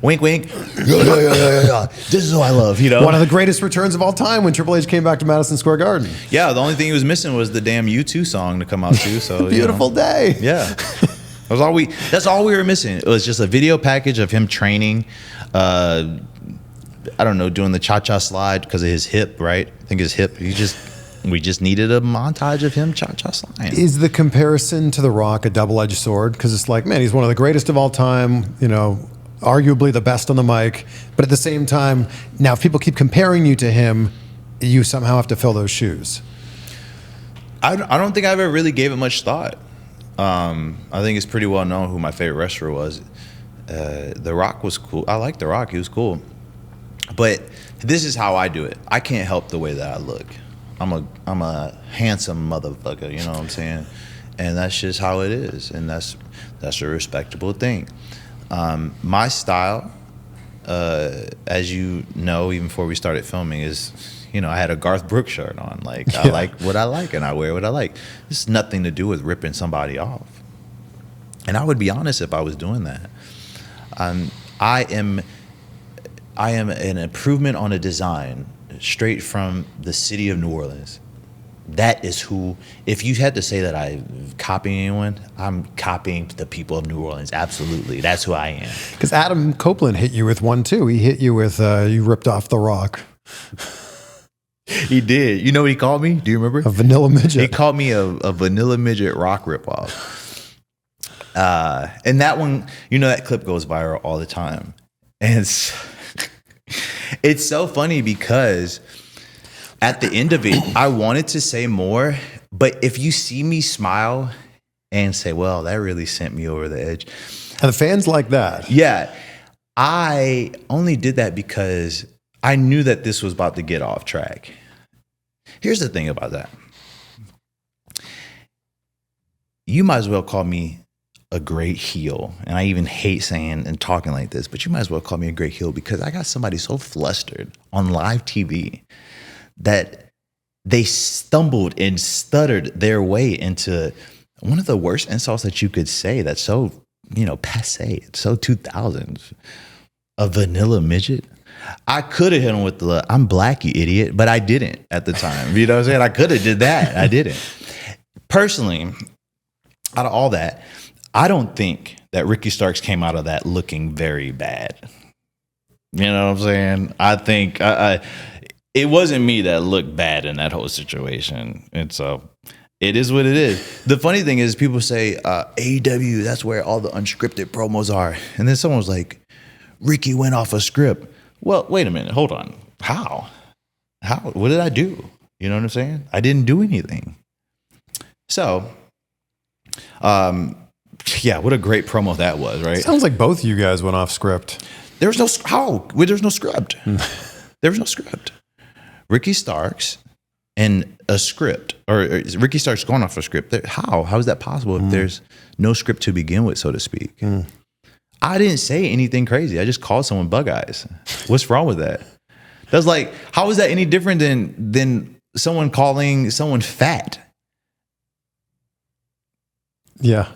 wink, wink. Yeah. This is what I love, you know? One of the greatest returns of all time when Triple H came back to Madison Square Garden. Yeah, the only thing he was missing was the damn U2 song to come out too. So Beautiful day. Yeah. That's all we were missing. It was just a video package of him training, I don't know, doing the cha-cha slide because of his hip, right? I think his hip, we just needed a montage of him cha-cha sliding. Is the comparison to The Rock a double-edged sword? Because it's like, man, he's one of the greatest of all time, you know, arguably the best on the mic. But at the same time, now if people keep comparing you to him, you somehow have to fill those shoes. I don't think I ever really gave it much thought. I think it's pretty well known who my favorite wrestler was. The Rock was cool. I like The Rock. He was cool. But this is how I do it. I can't help the way that I look. I'm a handsome motherfucker, you know what I'm saying? And that's just how it is, and that's a respectable thing. My style, as you know, even before we started filming, is, you know, I had a Garth Brooks shirt on. Like, I like what I like, and I wear what I like. It's nothing to do with ripping somebody off. And I would be honest if I was doing that. I am an improvement on a design straight from the city of New Orleans. That is who, if you had to say that I'm copying anyone, I'm copying the people of New Orleans. Absolutely. That's who I am. Because Adam Copeland hit you with one too. He hit you with, you ripped off The Rock. He did. You know what he called me? Do you remember? A vanilla midget. He called me a vanilla midget Rock ripoff. And that one, you know, that clip goes viral all the time. And it's so funny because at the end of it, I wanted to say more, but if you see me smile and say, well, that really sent me over the edge. And the fans like that. Yeah. I only did that because I knew that this was about to get off track. Here's the thing about that. You might as well call me a great heel. And I even hate saying and talking like this, but you might as well call me a great heel because I got somebody so flustered on live TV that they stumbled and stuttered their way into one of the worst insults that you could say. That's so, you know, passe. It's so 2000s. A vanilla midget. I could have hit him with the, I'm black, you idiot, but I didn't at the time. You know what I'm saying? I could have did that. I didn't. Personally, out of all that, I don't think that Ricky Starks came out of that looking very bad. You know what I'm saying? I think it wasn't me that looked bad in that whole situation. And so it is what it is. The funny thing is people say, AEW, that's where all the unscripted promos are. And then someone was like, Ricky went off a script. Well, wait a minute. Hold on. How? What did I do? You know what I'm saying? I didn't do anything. So, yeah, what a great promo that was, right? Sounds like both of you guys went off script. There was no how? There's no script. There was no script. Ricky Starks and a script, or Ricky Starks going off a script. How is that possible if there's no script to begin with, so to speak? I didn't say anything crazy. I just called someone bug eyes. What's wrong with that? That's like, how is that any different than someone calling someone fat? Yeah.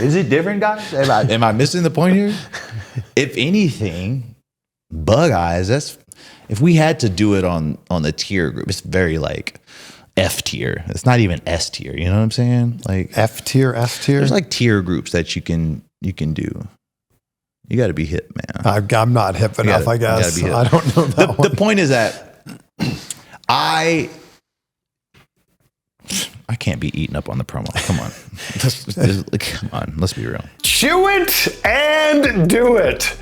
Is it different, guys? Am I missing the point here? If anything, bug eyes, that's, if we had to do it on the tier group, it's very like F tier. It's not even S tier. You know what I'm saying? Like F tier, S tier. There's like tier groups that you can do. You got to be hip, man. I'm not hip enough, I guess. I don't know that the point is that I can't be eating up on the promo. Come on. Come on. Let's be real. Chew it and do it.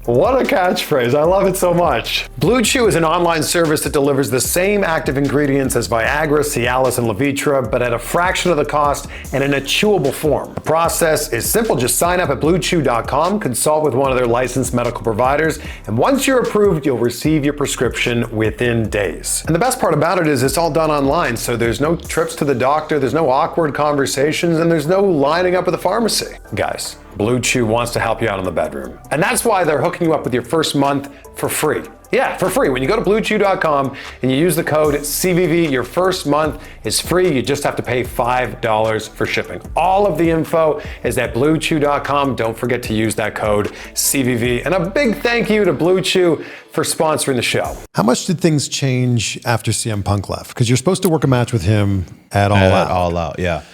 What a catchphrase. I love it so much. Blue Chew is an online service that delivers the same active ingredients as Viagra, Cialis, and Levitra, but at a fraction of the cost and in a chewable form. The process is simple. Just sign up at bluechew.com, consult with one of their licensed medical providers, and once you're approved, you'll receive your prescription within days. And the best part about it is it's all done online, so there's no trips to the doctor, there's no awkward conversations, and there's no lining up at the pharmacy. Guys, Blue Chew wants to help you out in the bedroom. And that's why they're hooking you up with your first month for free. Yeah, for free. When you go to bluechew.com and you use the code CVV, your first month is free. You just have to pay $5 for shipping. All of the info is at bluechew.com. Don't forget to use that code CVV. And a big thank you to Blue Chew for sponsoring the show. How much did things change after CM Punk left? Because you're supposed to work a match with him at All Out. All Out, yeah.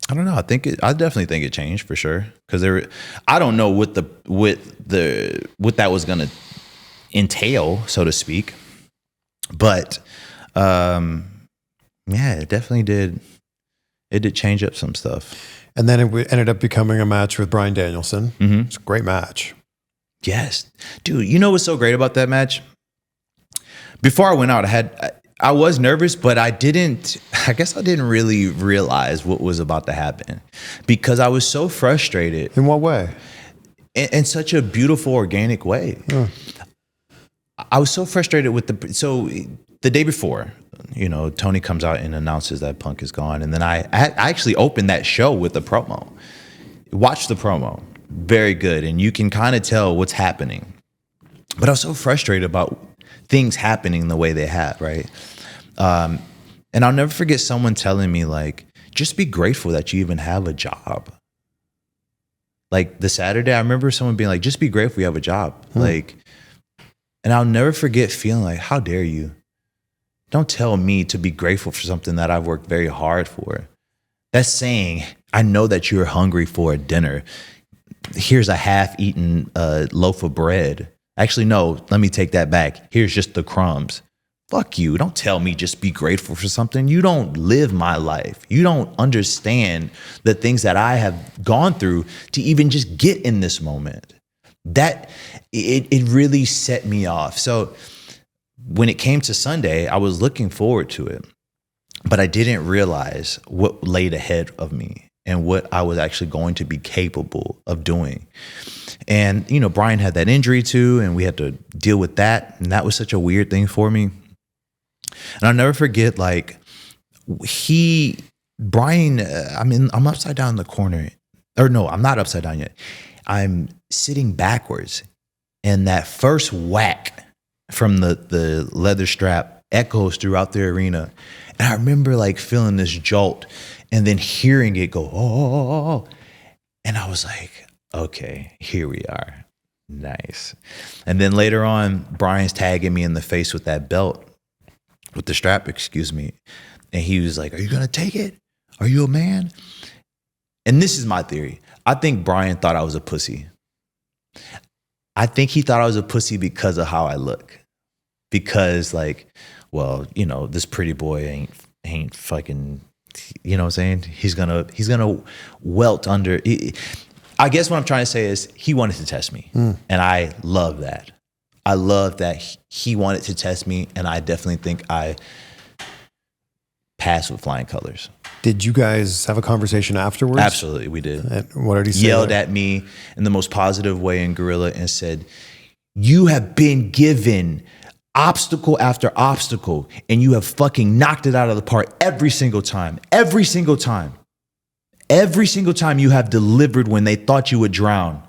I don't know. I definitely think it changed for sure. Because I don't know what that was going to entail, so to speak. But yeah, it definitely did. It did change up some stuff. And then it ended up becoming a match with Bryan Danielson. Mm-hmm. It's a great match. Yes, dude. You know what's so great about that match? Before I went out, I was nervous, but I guess I didn't really realize what was about to happen because I was so frustrated. In what way? In such a beautiful, organic way. I was so frustrated with the day before, Tony comes out and announces that Punk is gone. And then I actually opened that show with a promo. Watch the promo. Very good. And you can kind of tell what's happening. But I was so frustrated about things happening the way they have, right? And I'll never forget someone telling me, like, just be grateful that you even have a job. Like the Saturday, I remember someone being like, just be grateful you have a job. Like, and I'll never forget feeling like, how dare you? Don't tell me to be grateful for something that I've worked very hard for. That's saying, I know that you're hungry for a dinner. Here's a half-eaten loaf of bread. Actually, no, let me take that back. Here's just the crumbs. Fuck you. Don't tell me just be grateful for something. You don't live my life. You don't understand the things that I have gone through to even just get in this moment. That, it really set me off. So when it came to Sunday, I was looking forward to it, but I didn't realize what laid ahead of me and what I was actually going to be capable of doing. And, Bryan had that injury too, and we had to deal with that. And that was such a weird thing for me. And I'll never forget, like, Bryan, I'm upside down in the corner. Or no, I'm not upside down yet. I'm sitting backwards. And that first whack from the leather strap echoes throughout the arena. And I remember, like, feeling this jolt and then hearing it go, oh. And I was like, okay, here we are. Nice. And then later on, Bryan's tagging me in the face with that belt, with the strap, excuse me. And he was like, are you going to take it? Are you a man? And this is my theory. I think Bryan thought I was a pussy. I think he thought I was a pussy because of how I look. Because, like, well, this pretty boy ain't fucking, you know what I'm saying? He's gonna welt under. I guess what I'm trying to say is he wanted to test me. And I love that. I love that he wanted to test me, and I definitely think I passed with flying colors. Did you guys have a conversation afterwards? Absolutely, we did. And what did he say? Yelled at me in the most positive way in Gorilla and said, you have been given obstacle after obstacle, and you have fucking knocked it out of the park every single time. Every single time. Every single time you have delivered when they thought you would drown.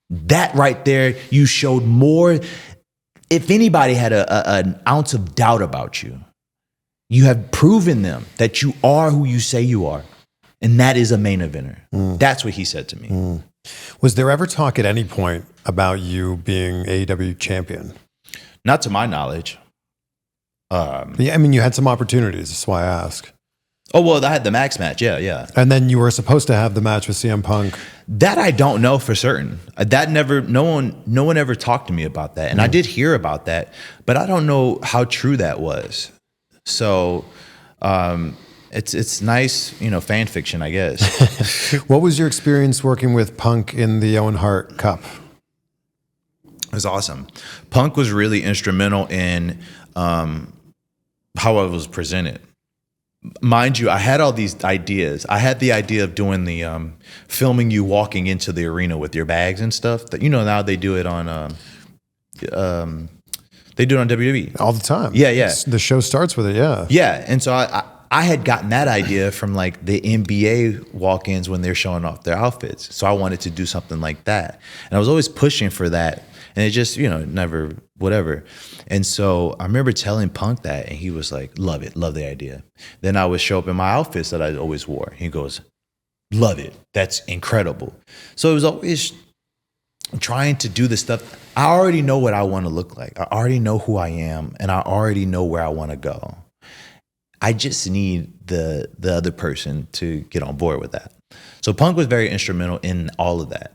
That right there, you showed more. If anybody had an ounce of doubt about you, you have proven them that you are who you say you are. And that is a main eventer. That's what he said to me. Was there ever talk at any point about you being AEW champion? Not to my knowledge. Yeah, I mean, you had some opportunities. That's why I ask. Oh, well, I had the Max match. Yeah. And then you were supposed to have the match with CM Punk. That I don't know for certain. No one ever talked to me about that. And I did hear about that, but I don't know how true that was. So it's nice, fan fiction, I guess. What was your experience working with Punk in the Owen Hart Cup? It was awesome. Punk was really instrumental in how I was presented. Mind you, I had all these ideas. I had the idea of doing the filming you walking into the arena with your bags and stuff. That now they do it on WWE All the time. Yeah. The show starts with it. Yeah. Yeah, and so I had gotten that idea from like the NBA walk-ins when they're showing off their outfits. So I wanted to do something like that, and I was always pushing for that, and it just never whatever. And so I remember telling Punk that, and he was like, love it, love the idea. Then I would show up in my outfits that I always wore. He goes, love it, that's incredible. So it was always trying to do the stuff. I already know what I want to look like. I already know who I am, and I already know where I want to go. I just need the other person to get on board with that. So Punk was very instrumental in all of that.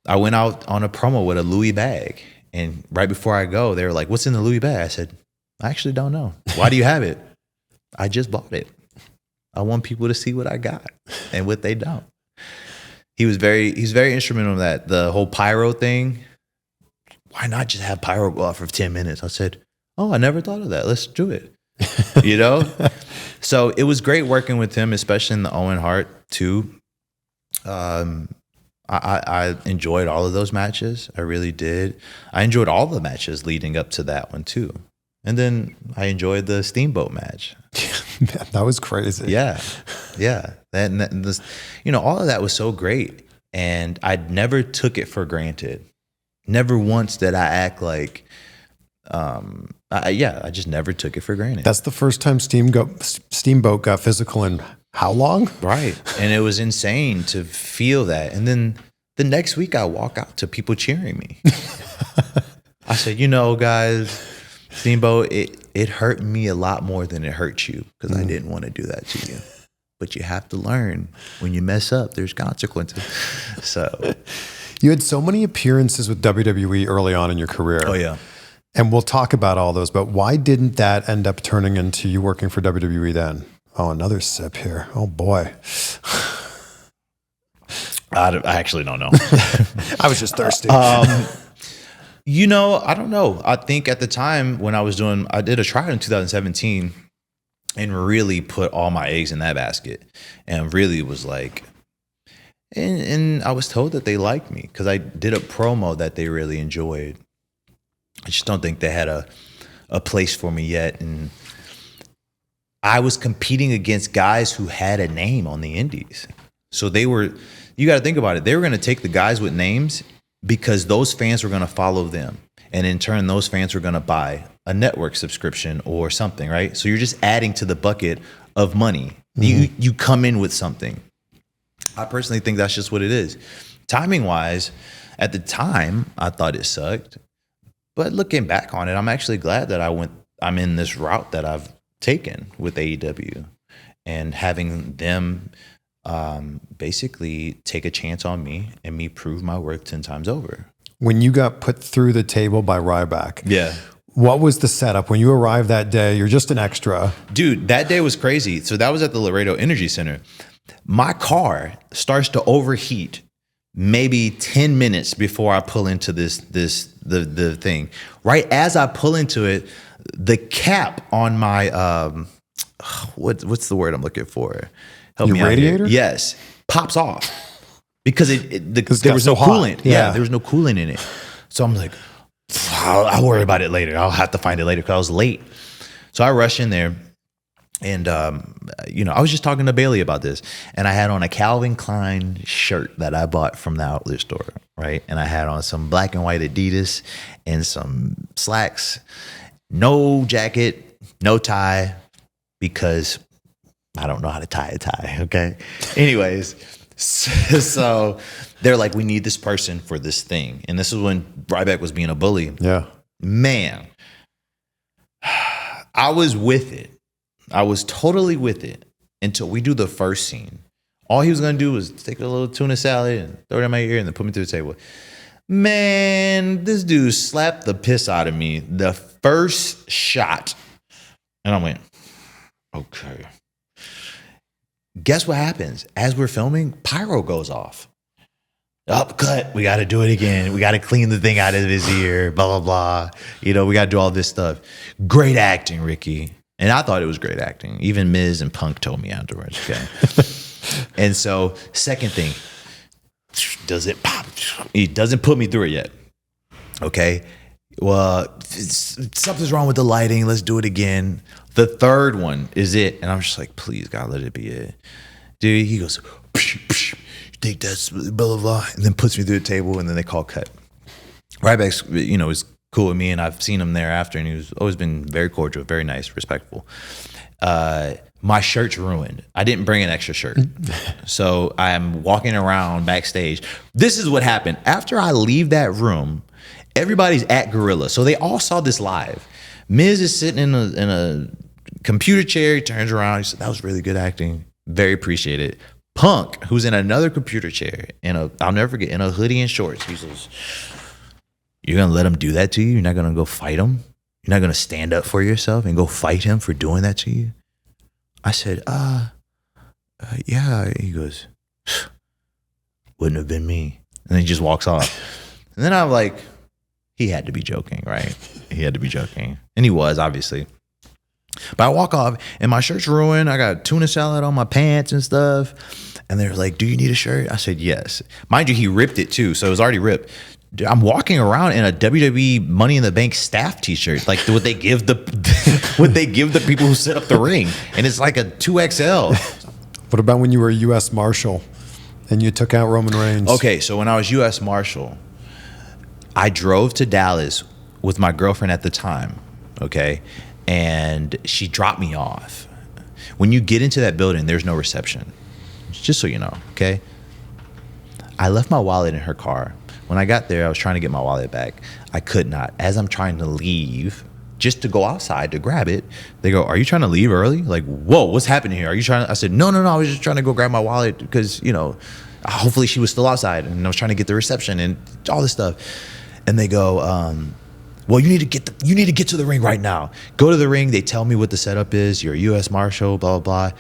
I went out on a promo with a Louis bag, and right before I go, they were like, "What's in the Louis bag?" I said, "I actually don't know. Why do you have it?" "I just bought it. I want people to see what I got and what they don't." He's very instrumental in that. The whole pyro thing. Why not just have pyro go off for 10 minutes? I said, "Oh, I never thought of that. Let's do it." So it was great working with him, especially in the Owen Hart too. I enjoyed all of those matches. I really did. I enjoyed all the matches leading up to that one too. And then I enjoyed the Steamboat match. Man, that was crazy. Yeah. All of that was so great. And I never took it for granted. Never once did I act like, I just never took it for granted. That's the first time Steamboat got physical in how long? Right. And it was insane to feel that. And then the next week I walk out to people cheering me. I said, guys, Steamboat, it hurt me a lot more than it hurt you because I didn't want to do that to you. But you have to learn when you mess up, there's consequences. So you had so many appearances with WWE early on in your career. Oh, yeah. And we'll talk about all those, but why didn't that end up turning into you working for WWE then? Oh, another sip here. Oh, boy. I actually don't know. I was just thirsty. I don't know. I think at the time when I did a tryout in 2017 and really put all my eggs in that basket and really was like, and I was told that they liked me because I did a promo that they really enjoyed. I just don't think they had a place for me yet. And I was competing against guys who had a name on the indies. So you got to think about it. They were going to take the guys with names because those fans were going to follow them. And in turn, those fans were going to buy a network subscription or something, right? So you're just adding to the bucket of money. Mm-hmm. You come in with something. I personally think that's just what it is. Timing wise, at the time, I thought it sucked. But looking back on it, I'm actually glad that I'm in this route that I've taken with AEW and having them basically take a chance on me and me prove my worth 10 times over. When you got put through the table by Ryback, yeah, what was the setup? When you arrived that day, you're just an extra. Dude, that day was crazy. So that was at the Laredo Energy Center. My car starts to overheat maybe 10 minutes before I pull into the thing. Right as I pull into it, the cap on my what's the word I'm looking for? Help me out here. Radiator? Yes, pops off because there was no coolant. Yeah, there was no coolant in it. So I'm like, I'll worry about it later. I'll have to find it later because I was late. So I rush in there. And, I was just talking to Bailey about this, and I had on a Calvin Klein shirt that I bought from the outlet store, right? And I had on some black and white Adidas and some slacks, no jacket, no tie, because I don't know how to tie a tie, okay? Anyways, so they're like, we need this person for this thing. And this is when Ryback was being a bully. Yeah. Man, I was with it. I was totally with it until we do the first scene. All he was going to do was take a little tuna salad and throw it in my ear and then put me through the table. Man, this dude slapped the piss out of me the first shot. And I went, okay. Guess what happens? As we're filming, pyro goes off. Cut. We got to do it again. We got to clean the thing out of his ear, blah, blah, blah. You know, we got to do all this stuff. Great acting, Ricky. And I thought it was great acting. Even Miz and Punk told me afterwards. Okay. And so, second thing, does it pop? He doesn't put me through it yet. Okay. Well, something's wrong with the lighting. Let's do it again. The third one is it. And I'm just like, please, God, let it be it. Dude, he goes, psh, psh. Think that's blah, blah, blah, and then puts me through the table, and then they call cut. Ryback's, is cool with me, and I've seen him there after, and he's always been very cordial, very nice, respectful. My shirt's ruined. I didn't bring an extra shirt. So I'm walking around backstage. This is what happened. After I leave that room, everybody's at Gorilla. So they all saw this live. Miz is sitting in a computer chair. He turns around. He said, that was really good acting. Very appreciated. Punk, who's in another computer chair, I'll never forget, in a hoodie and shorts, he says, you're going to let him do that to you? You're not going to go fight him? You're not going to stand up for yourself and go fight him for doing that to you? I said, yeah. He goes, wouldn't have been me. And then he just walks off. And then I'm like, he had to be joking, right? He had to be joking. And he was, obviously. But I walk off and my shirt's ruined. I got tuna salad on my pants and stuff. And they're like, do you need a shirt? I said, yes. Mind you, he ripped it too. So it was already ripped. Dude, I'm walking around in a WWE Money in the Bank staff t-shirt. Like what they give the people who set up the ring. And it's like a 2XL. What about when you were a U.S. Marshal and you took out Roman Reigns? Okay, so when I was U.S. Marshal, I drove to Dallas with my girlfriend at the time. Okay. And she dropped me off. When you get into that building, there's no reception. Just so you know, okay? I left my wallet in her car. When I got there, I was trying to get my wallet back. I could not. As I'm trying to leave, just to go outside to grab it, they go, are you trying to leave early? Like, whoa, what's happening here? Are you trying to? I said, no, I was just trying to go grab my wallet because, hopefully she was still outside. And I was trying to get the reception and all this stuff. And they go, well, you need to get to the ring right now. Go to the ring. They tell me what the setup is. You're a U.S. Marshal, blah, blah, blah.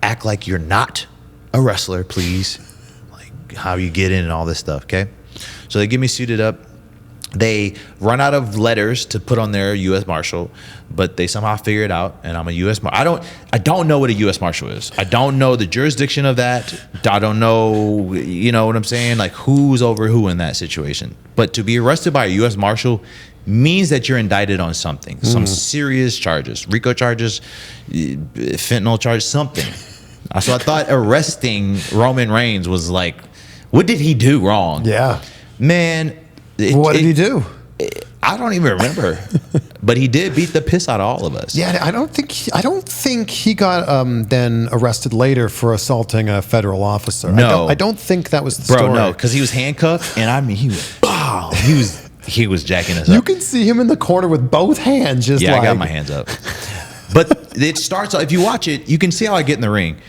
Act like you're not a wrestler, please. Like how you get in and all this stuff, okay? So they get me suited up. They run out of letters to put on their U.S. Marshal, but they somehow figure it out, and I'm a U.S. Marshal. I don't know what a U.S. Marshal is. I don't know the jurisdiction of that. I don't know, you know what I'm saying? Like who's over who in that situation. But to be arrested by a U.S. Marshal means that you're indicted on something, some serious charges, RICO charges, fentanyl charges, something. So I thought arresting Roman Reigns was like, what did he do wrong? Yeah. Man. What did he do? I don't even remember, but he did beat the piss out of all of us. Yeah, I don't think he got then arrested later for assaulting a federal officer. No. I don't think that was the story. Bro, no, because he was handcuffed, and I mean, he was, bow, he was jacking us up. You can see him in the corner with both hands, just I got my hands up. But it starts. If you watch it, you can see how I get in the ring.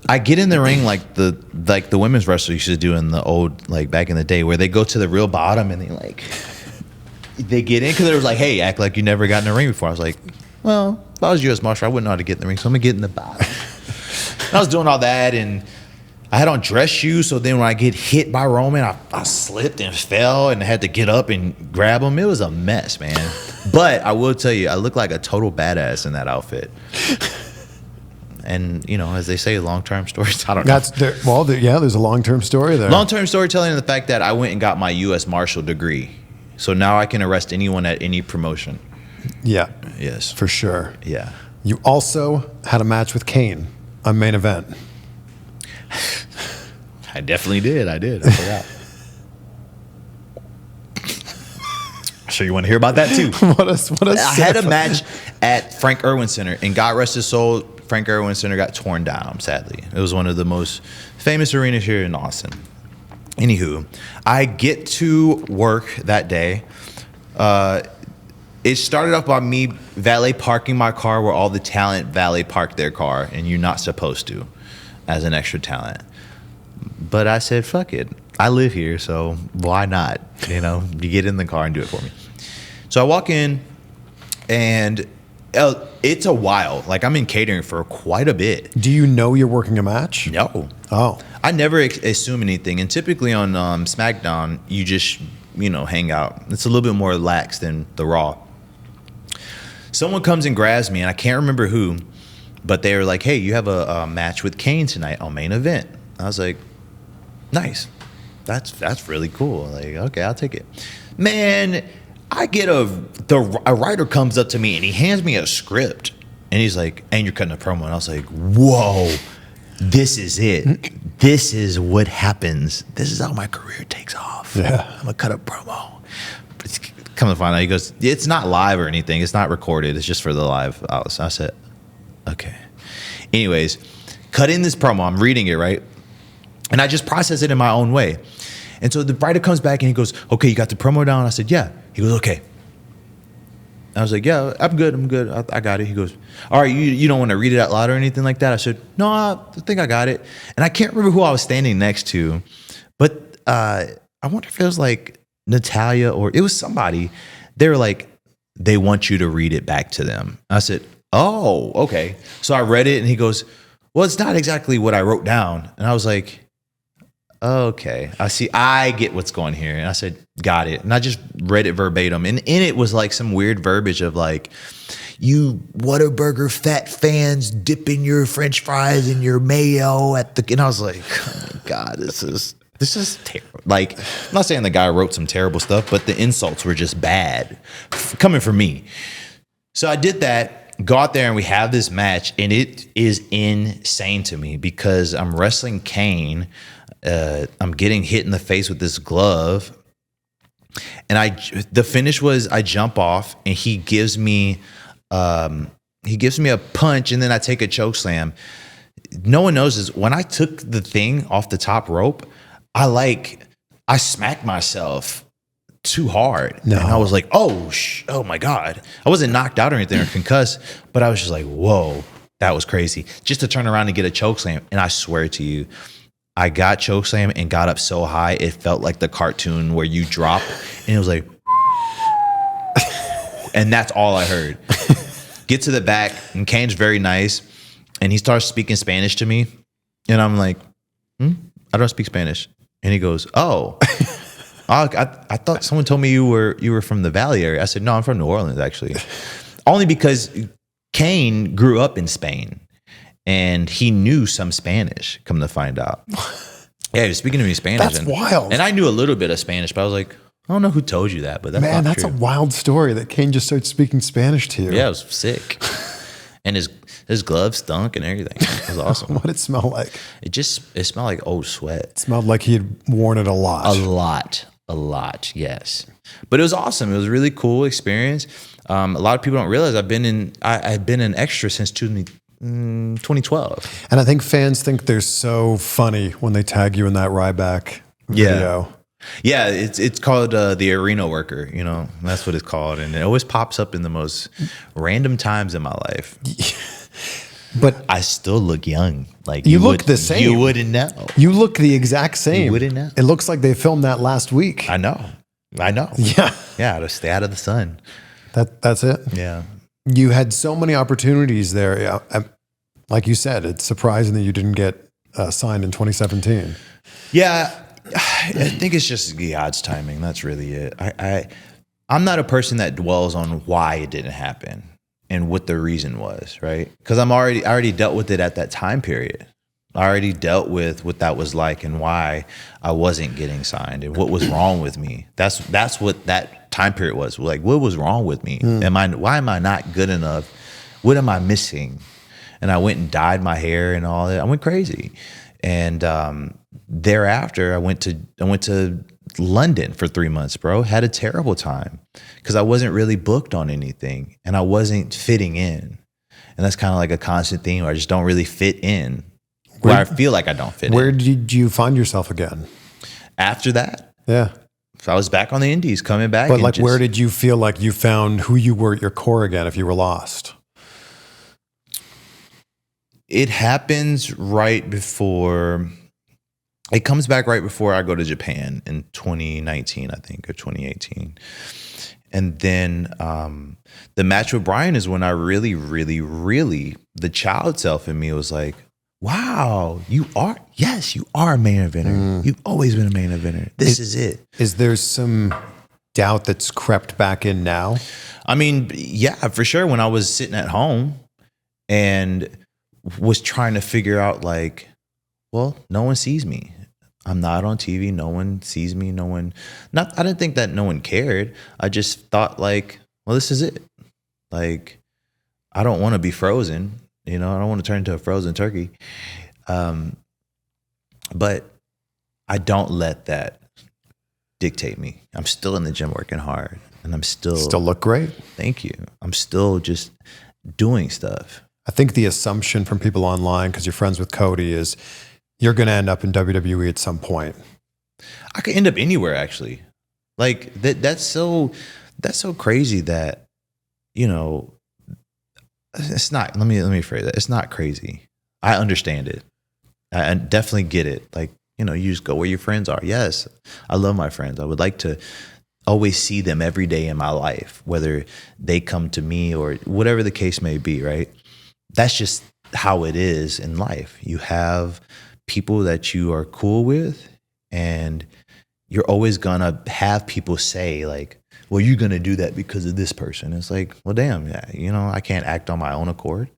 I get in the ring like the women's wrestler used to do in the old, like back in the day, where they go to the real bottom and they get in because they was like, hey, act like you never got in the ring before. I was like, well, if I was U.S. Marshal, I wouldn't know how to get in the ring, so I'm gonna get in the bottom. And I was doing all that, and I had on dress shoes, so then when I get hit by Roman, I slipped and fell and had to get up and grab him. It was a mess, man. But I will tell you, I look like a total badass in that outfit. And, as they say, long-term stories, I don't know. There's a long-term story there. Long-term storytelling and the fact that I went and got my U.S. Marshal degree. So now I can arrest anyone at any promotion. Yeah. Yes. For sure. Yeah. You also had a match with Kane on Main Event. I definitely did. I forgot. So you want to hear about that too? I had a match at Frank Irwin Center, and God rest his soul, Frank Irwin Center got torn down, sadly. It was one of the most famous arenas here in Austin. Anywho, I get to work that day. it started off by me valet parking my car where all the talent valet park their car, and you're not supposed to as an extra talent. But I said, fuck it. I live here, so why not? You know, you get in the car and do it for me. So I walk in, and it's a while. Like, I'm in catering for quite a bit. Do you know you're working a match? No. Oh. I never assume anything. And typically on SmackDown, you just, hang out. It's a little bit more relaxed than the Raw. Someone comes and grabs me, and I can't remember who, but they were like, hey, you have a match with Kane tonight on Main Event. I was like, nice. That's really cool. Like, okay, I'll take it. Man, I get a writer comes up to me and he hands me a script and he's like, and you're cutting a promo. And I was like, whoa, this is it. This is what happens. This is how my career takes off. Yeah. I'm gonna cut a promo. But come to find out, he goes, it's not live or anything. It's not recorded. It's just for the live. So I said, okay. Anyways, cut in this promo. I'm reading it, right? And I just process it in my own way. And so the writer comes back and he goes, okay, you got the promo down? I said, yeah. He goes, okay. I was like, yeah, I'm good. I got it. He goes, all right, you don't want to read it out loud or anything like that? I said, no, I think I got it. And I can't remember who I was standing next to, but I wonder if it was like Natalia or it was somebody. They were like, they want you to read it back to them. I said, oh, okay. So I read it and he goes, well, it's not exactly what I wrote down. And I was like, okay, I get what's going here. And I said, got it. And I just read it verbatim. And in it was like some weird verbiage of like, you Whataburger fat fans dipping your French fries in your mayo and I was like, oh my God, this is terrible. Like, I'm not saying the guy wrote some terrible stuff, but the insults were just bad coming from me. So I did that, go out there and we have this match, and it is insane to me because I'm wrestling Kane. I'm getting hit in the face with this glove, and the finish was I jump off and he gives me a punch, and then I take a choke slam. No one knows this. When I took the thing off the top rope, I smacked myself too hard. No. And I was like, oh my God. I wasn't knocked out or anything or concussed, but I was just like, whoa, that was crazy. Just to turn around and get a choke slam. And I swear to you, I got chokeslammed and got up so high, it felt like the cartoon where you drop and it was like, and that's all I heard. Get to the back, and Kane's very nice, and he starts speaking Spanish to me, and I'm like, I don't speak Spanish. And he goes, oh, I thought someone told me you were from the Valley area. I said, no, I'm from New Orleans, actually. Only because Kane grew up in Spain. And he knew some Spanish, come to find out. Yeah, he was speaking to me Spanish. That's wild. And I knew a little bit of Spanish, but I was like, I don't know who told you that, but that's not that's true. a wild story that Kane just started speaking Spanish to you. Yeah, it was sick. And his gloves stunk and everything. It was awesome. What did it smell like? It smelled like old sweat. It smelled like he had worn it a lot. A lot, yes. But it was awesome. It was a really cool experience. A lot of people don't realize I've been an extra since 2012. And I think fans think they're so funny when they tag you in that Ryback video. Yeah, it's called the arena worker, that's what it's called. And it always pops up in the most random times in my life. But I still look young. Like you look the same. You wouldn't know. You look the exact same. You wouldn't know. It looks like they filmed that last week. I know. Yeah. Yeah, to stay out of the sun. That's it. Yeah. You had so many opportunities there. Yeah. Like you said, it's surprising that you didn't get signed in 2017. Yeah, I think it's just the odds timing. That's really it. I'm not a person that dwells on why it didn't happen and what the reason was, right? Because I already dealt with it at that time period. I already dealt with what that was like and why I wasn't getting signed and what was wrong with me. That's what that time period was. Like, what was wrong with me? Why am I not good enough? What am I missing? And I went and dyed my hair and all that. I went crazy. And thereafter, I went to London for 3 months, bro. Had a terrible time because I wasn't really booked on anything and I wasn't fitting in. And that's kind of like a constant theme where I just don't really fit in. Where I feel like I don't fit in. Where did you find yourself again? After that? Yeah. I was back on the indies, coming back. But like, where did you feel like you found who you were at your core again if you were lost? It happens right before, it comes back right before I go to Japan in 2019, I think, or 2018. And then the match with Bryan is when I really, the child self in me was like, wow, you are a main eventer. You've always been a main eventer. This is it. Is there some doubt that's crept back in now? I mean, yeah, for sure. When I was sitting at home and was trying to figure out like, well, no one sees me. I'm not on TV. No one sees me. I didn't think that no one cared. I just thought like, well, this is it. Like, I don't want to be frozen. I don't want to turn into a frozen turkey. But I don't let that dictate me. I'm still in the gym working hard, and I'm still look great. Thank you. I'm still just doing stuff. I think the assumption from people online, because you're friends with Cody, is you're going to end up in WWE at some point. I could end up anywhere, actually. Like that's so crazy that, it's not. Let me phrase that. It's not crazy. I understand it. I definitely get it. Like, you just go where your friends are. Yes, I love my friends. I would like to always see them every day in my life, whether they come to me or whatever the case may be, right? That's just how it is in life. You have people that you are cool with, and you're always gonna have people say like, well, you're gonna do that because of this person. It's like, well, damn, yeah, I can't act on my own accord.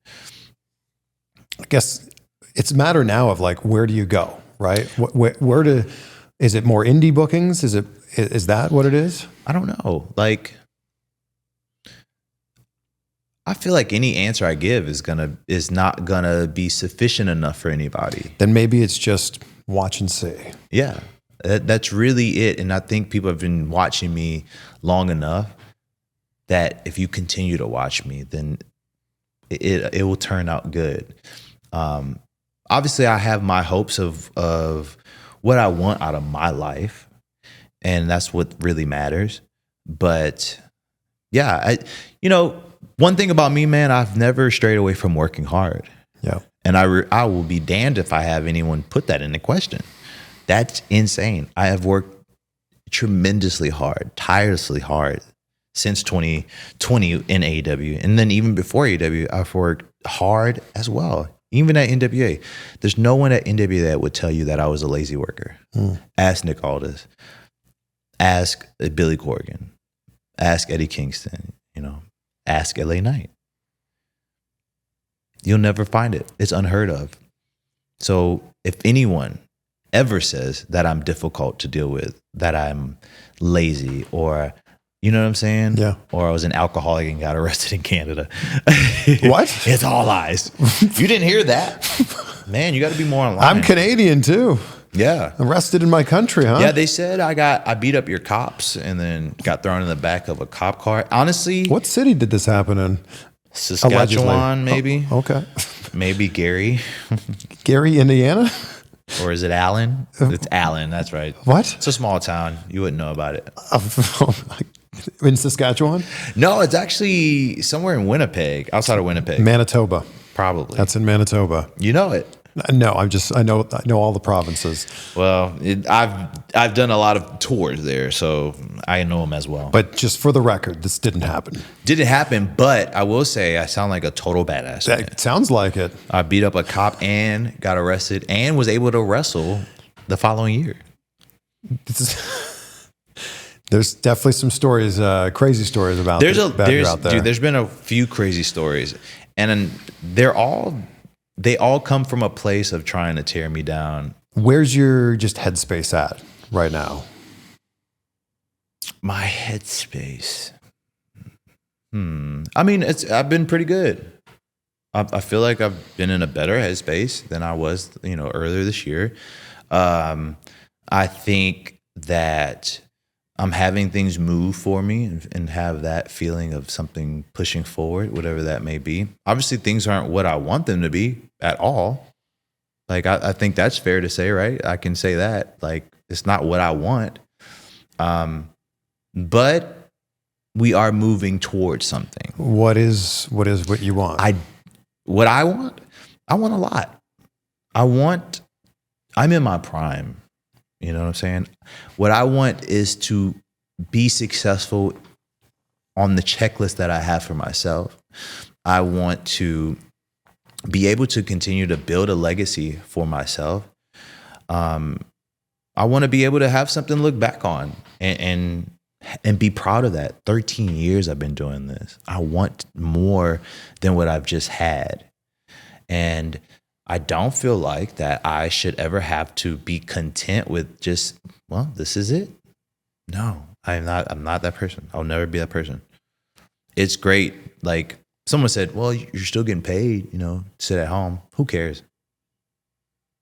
I guess it's a matter now of like, where do you go, right? Is it more indie bookings? Is that what it is? I don't know. Like, I feel like any answer I give is not gonna be sufficient enough for anybody. Then maybe it's just watch and see. Yeah, that's really it. And I think people have been watching me long enough that if you continue to watch me, then it will turn out good. Obviously, I have my hopes of what I want out of my life, and that's what really matters. But yeah, one thing about me, man, I've never strayed away from working hard. Yeah. And I will be damned if I have anyone put that into question. That's insane. I have worked tremendously hard, tirelessly hard since 2020 in AEW. And then even before AEW, I've worked hard as well. Even at NWA. There's no one at NWA that would tell you that I was a lazy worker. Ask Nick Aldis. Ask Billy Corgan. Ask Eddie Kingston, Ask LA Knight. You'll never find it. It's unheard of. So if anyone ever says that I'm difficult to deal with, that I'm lazy, or you know what I'm saying? Yeah. Or I was an alcoholic and got arrested in Canada. What? It's all lies. You didn't hear that. Man, you got to be more online. I'm Canadian too. Yeah. Arrested in my country, huh? Yeah, they said I beat up your cops and then got thrown in the back of a cop car. Honestly. What city did this happen in? Saskatchewan, Allegedly. maybe. Oh, okay. Maybe Gary. Gary, Indiana? Or is it Allen? It's Allen, that's right. What? It's a small town. You wouldn't know about it. In Saskatchewan? No, it's actually somewhere in Winnipeg, outside of Winnipeg. Manitoba. Probably. That's in Manitoba. You know it. No, I know all the provinces. Well, I've done a lot of tours there, so I know them as well. But just for the record, this didn't happen. Didn't happen, but I will say I sound like a total badass. It sounds like it. I beat up a cop and got arrested and was able to wrestle the following year. There's definitely some stories, crazy stories about you out there. Dude, there's been a few crazy stories, and they all come from a place of trying to tear me down. Where's your just headspace at right now? My headspace. I mean, I've been pretty good. I feel like I've been in a better headspace than I was, earlier this year. I think that I'm having things move for me and have that feeling of something pushing forward, whatever that may be. Obviously, things aren't what I want them to be at all. Like, I think that's fair to say, right? I can say that. Like, it's not what I want. But we are moving towards something. What is what you want? What I want a lot. I'm in my prime. You know what I'm saying? What I want is to be successful on the checklist that I have for myself. I want to be able to continue to build a legacy for myself. I want to be able to have something to look back on and be proud of that. 13 years I've been doing this. I want more than what I've just had. And I don't feel like that I should ever have to be content with just, well, this is it. No, I'm not that person. I'll never be that person. It's great. Like someone said, well, you're still getting paid, sit at home. Who cares?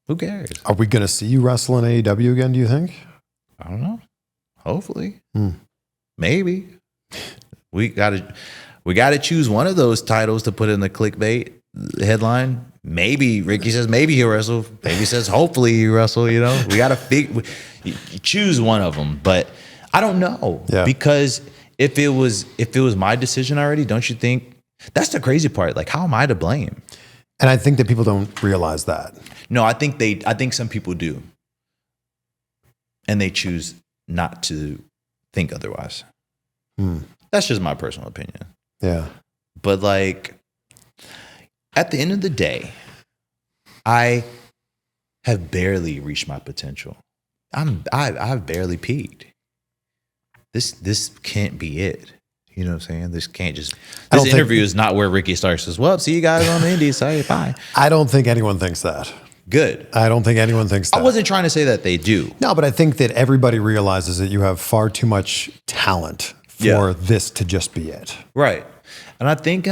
Who cares? Are we going to see you wrestle in AEW again, do you think? I don't know. Hopefully. Maybe. We gotta choose one of those titles to put in the clickbait headline. Maybe Ricky says maybe he'll wrestle. Maybe says hopefully he'll wrestle. We gotta choose one of them. But I don't know because if it was my decision already, don't you think that's the crazy part? Like, how am I to blame? And I think that people don't realize that. No, I think some people do, and they choose not to think otherwise. That's just my personal opinion. Yeah. But like, at the end of the day, I have barely reached my potential. I've barely peaked. This can't be it. You know what I'm saying? This interview is not where Ricky starts. Says, well, see you guys on the Indies. Say bye. I don't think anyone thinks that. Good. I don't think anyone thinks that. I wasn't trying to say that they do. No, but I think that everybody realizes that you have far too much talent for this to just be it. Right. And I think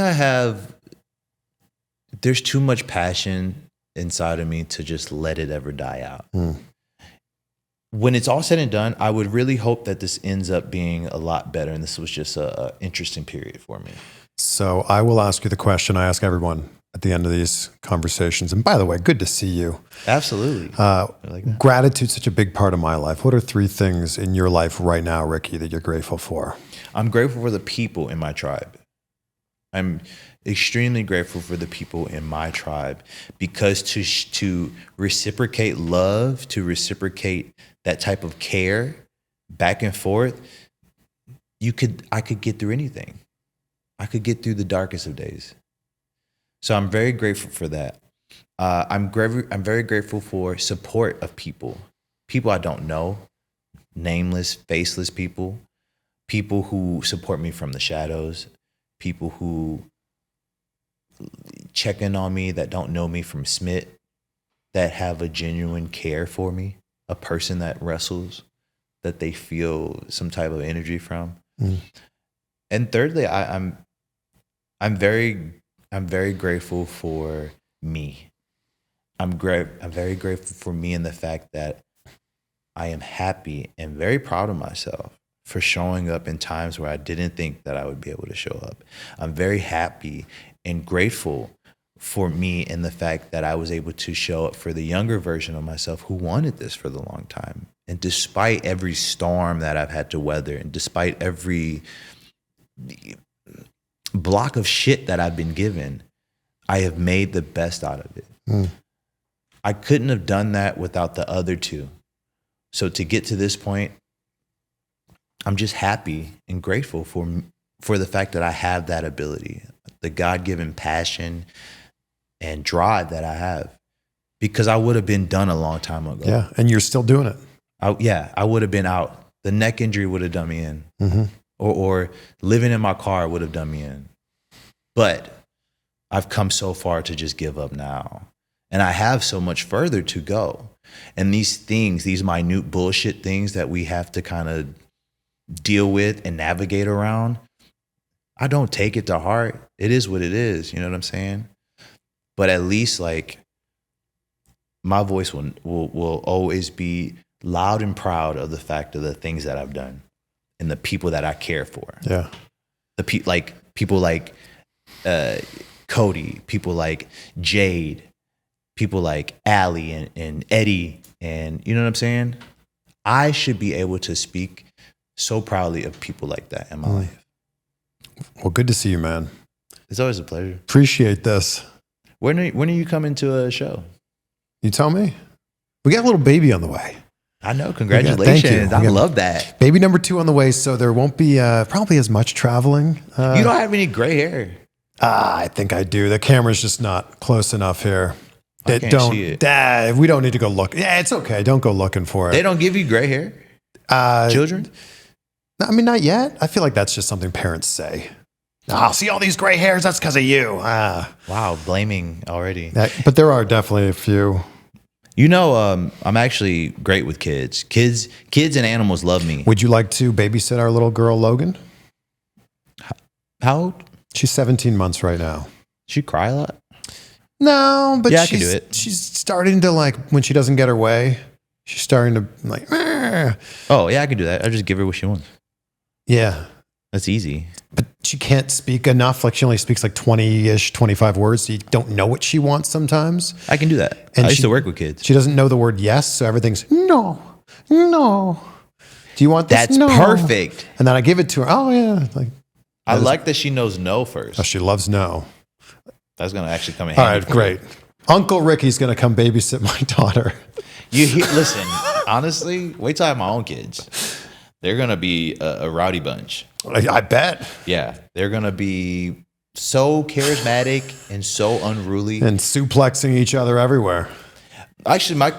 there's too much passion inside of me to just let it ever die out. When it's all said and done, I would really hope that this ends up being a lot better. And this was just an interesting period for me. So I will ask you the question I ask everyone at the end of these conversations. And by the way, good to see you. Absolutely. Gratitude's such a big part of my life. What are 3 things in your life right now, Ricky, that you're grateful for? I'm grateful for the people in my tribe. I'm extremely grateful for the people in my tribe because to reciprocate love, to reciprocate that type of care back and forth, I could get through anything. I could get through the darkest of days. So I'm very grateful for that. I'm very grateful for support of people I don't know, nameless, faceless people who support me from the shadows, people who check in on me that don't know me from Smith, that have a genuine care for me, a person that wrestles, that they feel some type of energy from. And thirdly, I'm very grateful for me. I'm very grateful for me in the fact that I am happy and very proud of myself for showing up in times where I didn't think that I would be able to show up. I'm very happy and grateful for me in the fact that I was able to show up for the younger version of myself who wanted this for the long time. And despite every storm that I've had to weather, and despite every block of shit that I've been given, I have made the best out of it. I couldn't have done that without the other 2. So to get to this point, I'm just happy and grateful for the fact that I have that ability, the God-given passion and drive that I have, because I would have been done a long time ago. Yeah, and you're still doing it. I would have been out. The neck injury would have done me in, or living in my car would have done me in. But I've come so far to just give up now. And I have so much further to go. And these things, these minute bullshit things that we have to kind of deal with and navigate around, I don't take it to heart. It is what it is. You know what I'm saying? But at least like my voice will always be loud and proud of the fact of the things that I've done and the people that I care for. Yeah. People like Cody, people like Jade, people like Allie and Eddie, and you know what I'm saying? I should be able to speak so proudly of people like that in my life. Well, good to see you, man. It's always a pleasure. Appreciate this. When are you coming to a show? You tell me. We got a little baby on the way. I know. Congratulations. Thank you. I love that. Baby number 2 on the way, so there won't be probably as much traveling. You don't have any gray hair. I think I do. The camera's just not close enough here. I can't see it. We don't need to go look. Yeah, it's okay. Don't go looking for it. They don't give you gray hair? Children? I mean, not yet. I feel like that's just something parents say. Oh, see all these gray hairs? That's because of you. Wow, blaming already. But there are definitely a few. You know, I'm actually great with kids. Kids and animals love me. Would you like to babysit our little girl, Logan? How old? She's 17 months right now. She cry a lot? No, but yeah, I can do it. She's starting to, like, when she doesn't get her way, she's starting to, like, Meh. Oh, yeah, I can do that. I just give her what she wants. Yeah. That's easy. But she can't speak enough. Like, she only speaks like 20-ish, 25 words. So you don't know what she wants sometimes. I can do that. And I used to work with kids. She doesn't know the word yes, so everything's no. Do you want this? That's no. perfect. And then I give it to her. Oh, yeah. I like that she knows no first. Oh, she loves no. That's going to actually come in All handy. right, great. Uncle Ricky's going to come babysit my daughter. Listen, honestly, wait till I have my own kids. They're going to be a rowdy bunch. I bet. Yeah. They're going to be so charismatic and so unruly. And suplexing each other everywhere. Actually,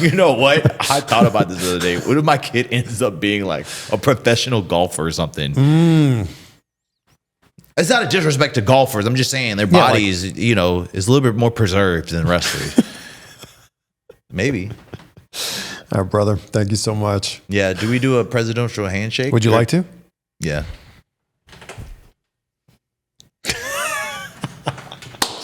you know what? I thought about this the other day. What if my kid ends up being like a professional golfer or something? It's not a disrespect to golfers. I'm just saying their bodies, is a little bit more preserved than wrestlers. Maybe. All right, brother. Thank you so much. Yeah. Do we do a presidential handshake? Would you like to? Yeah.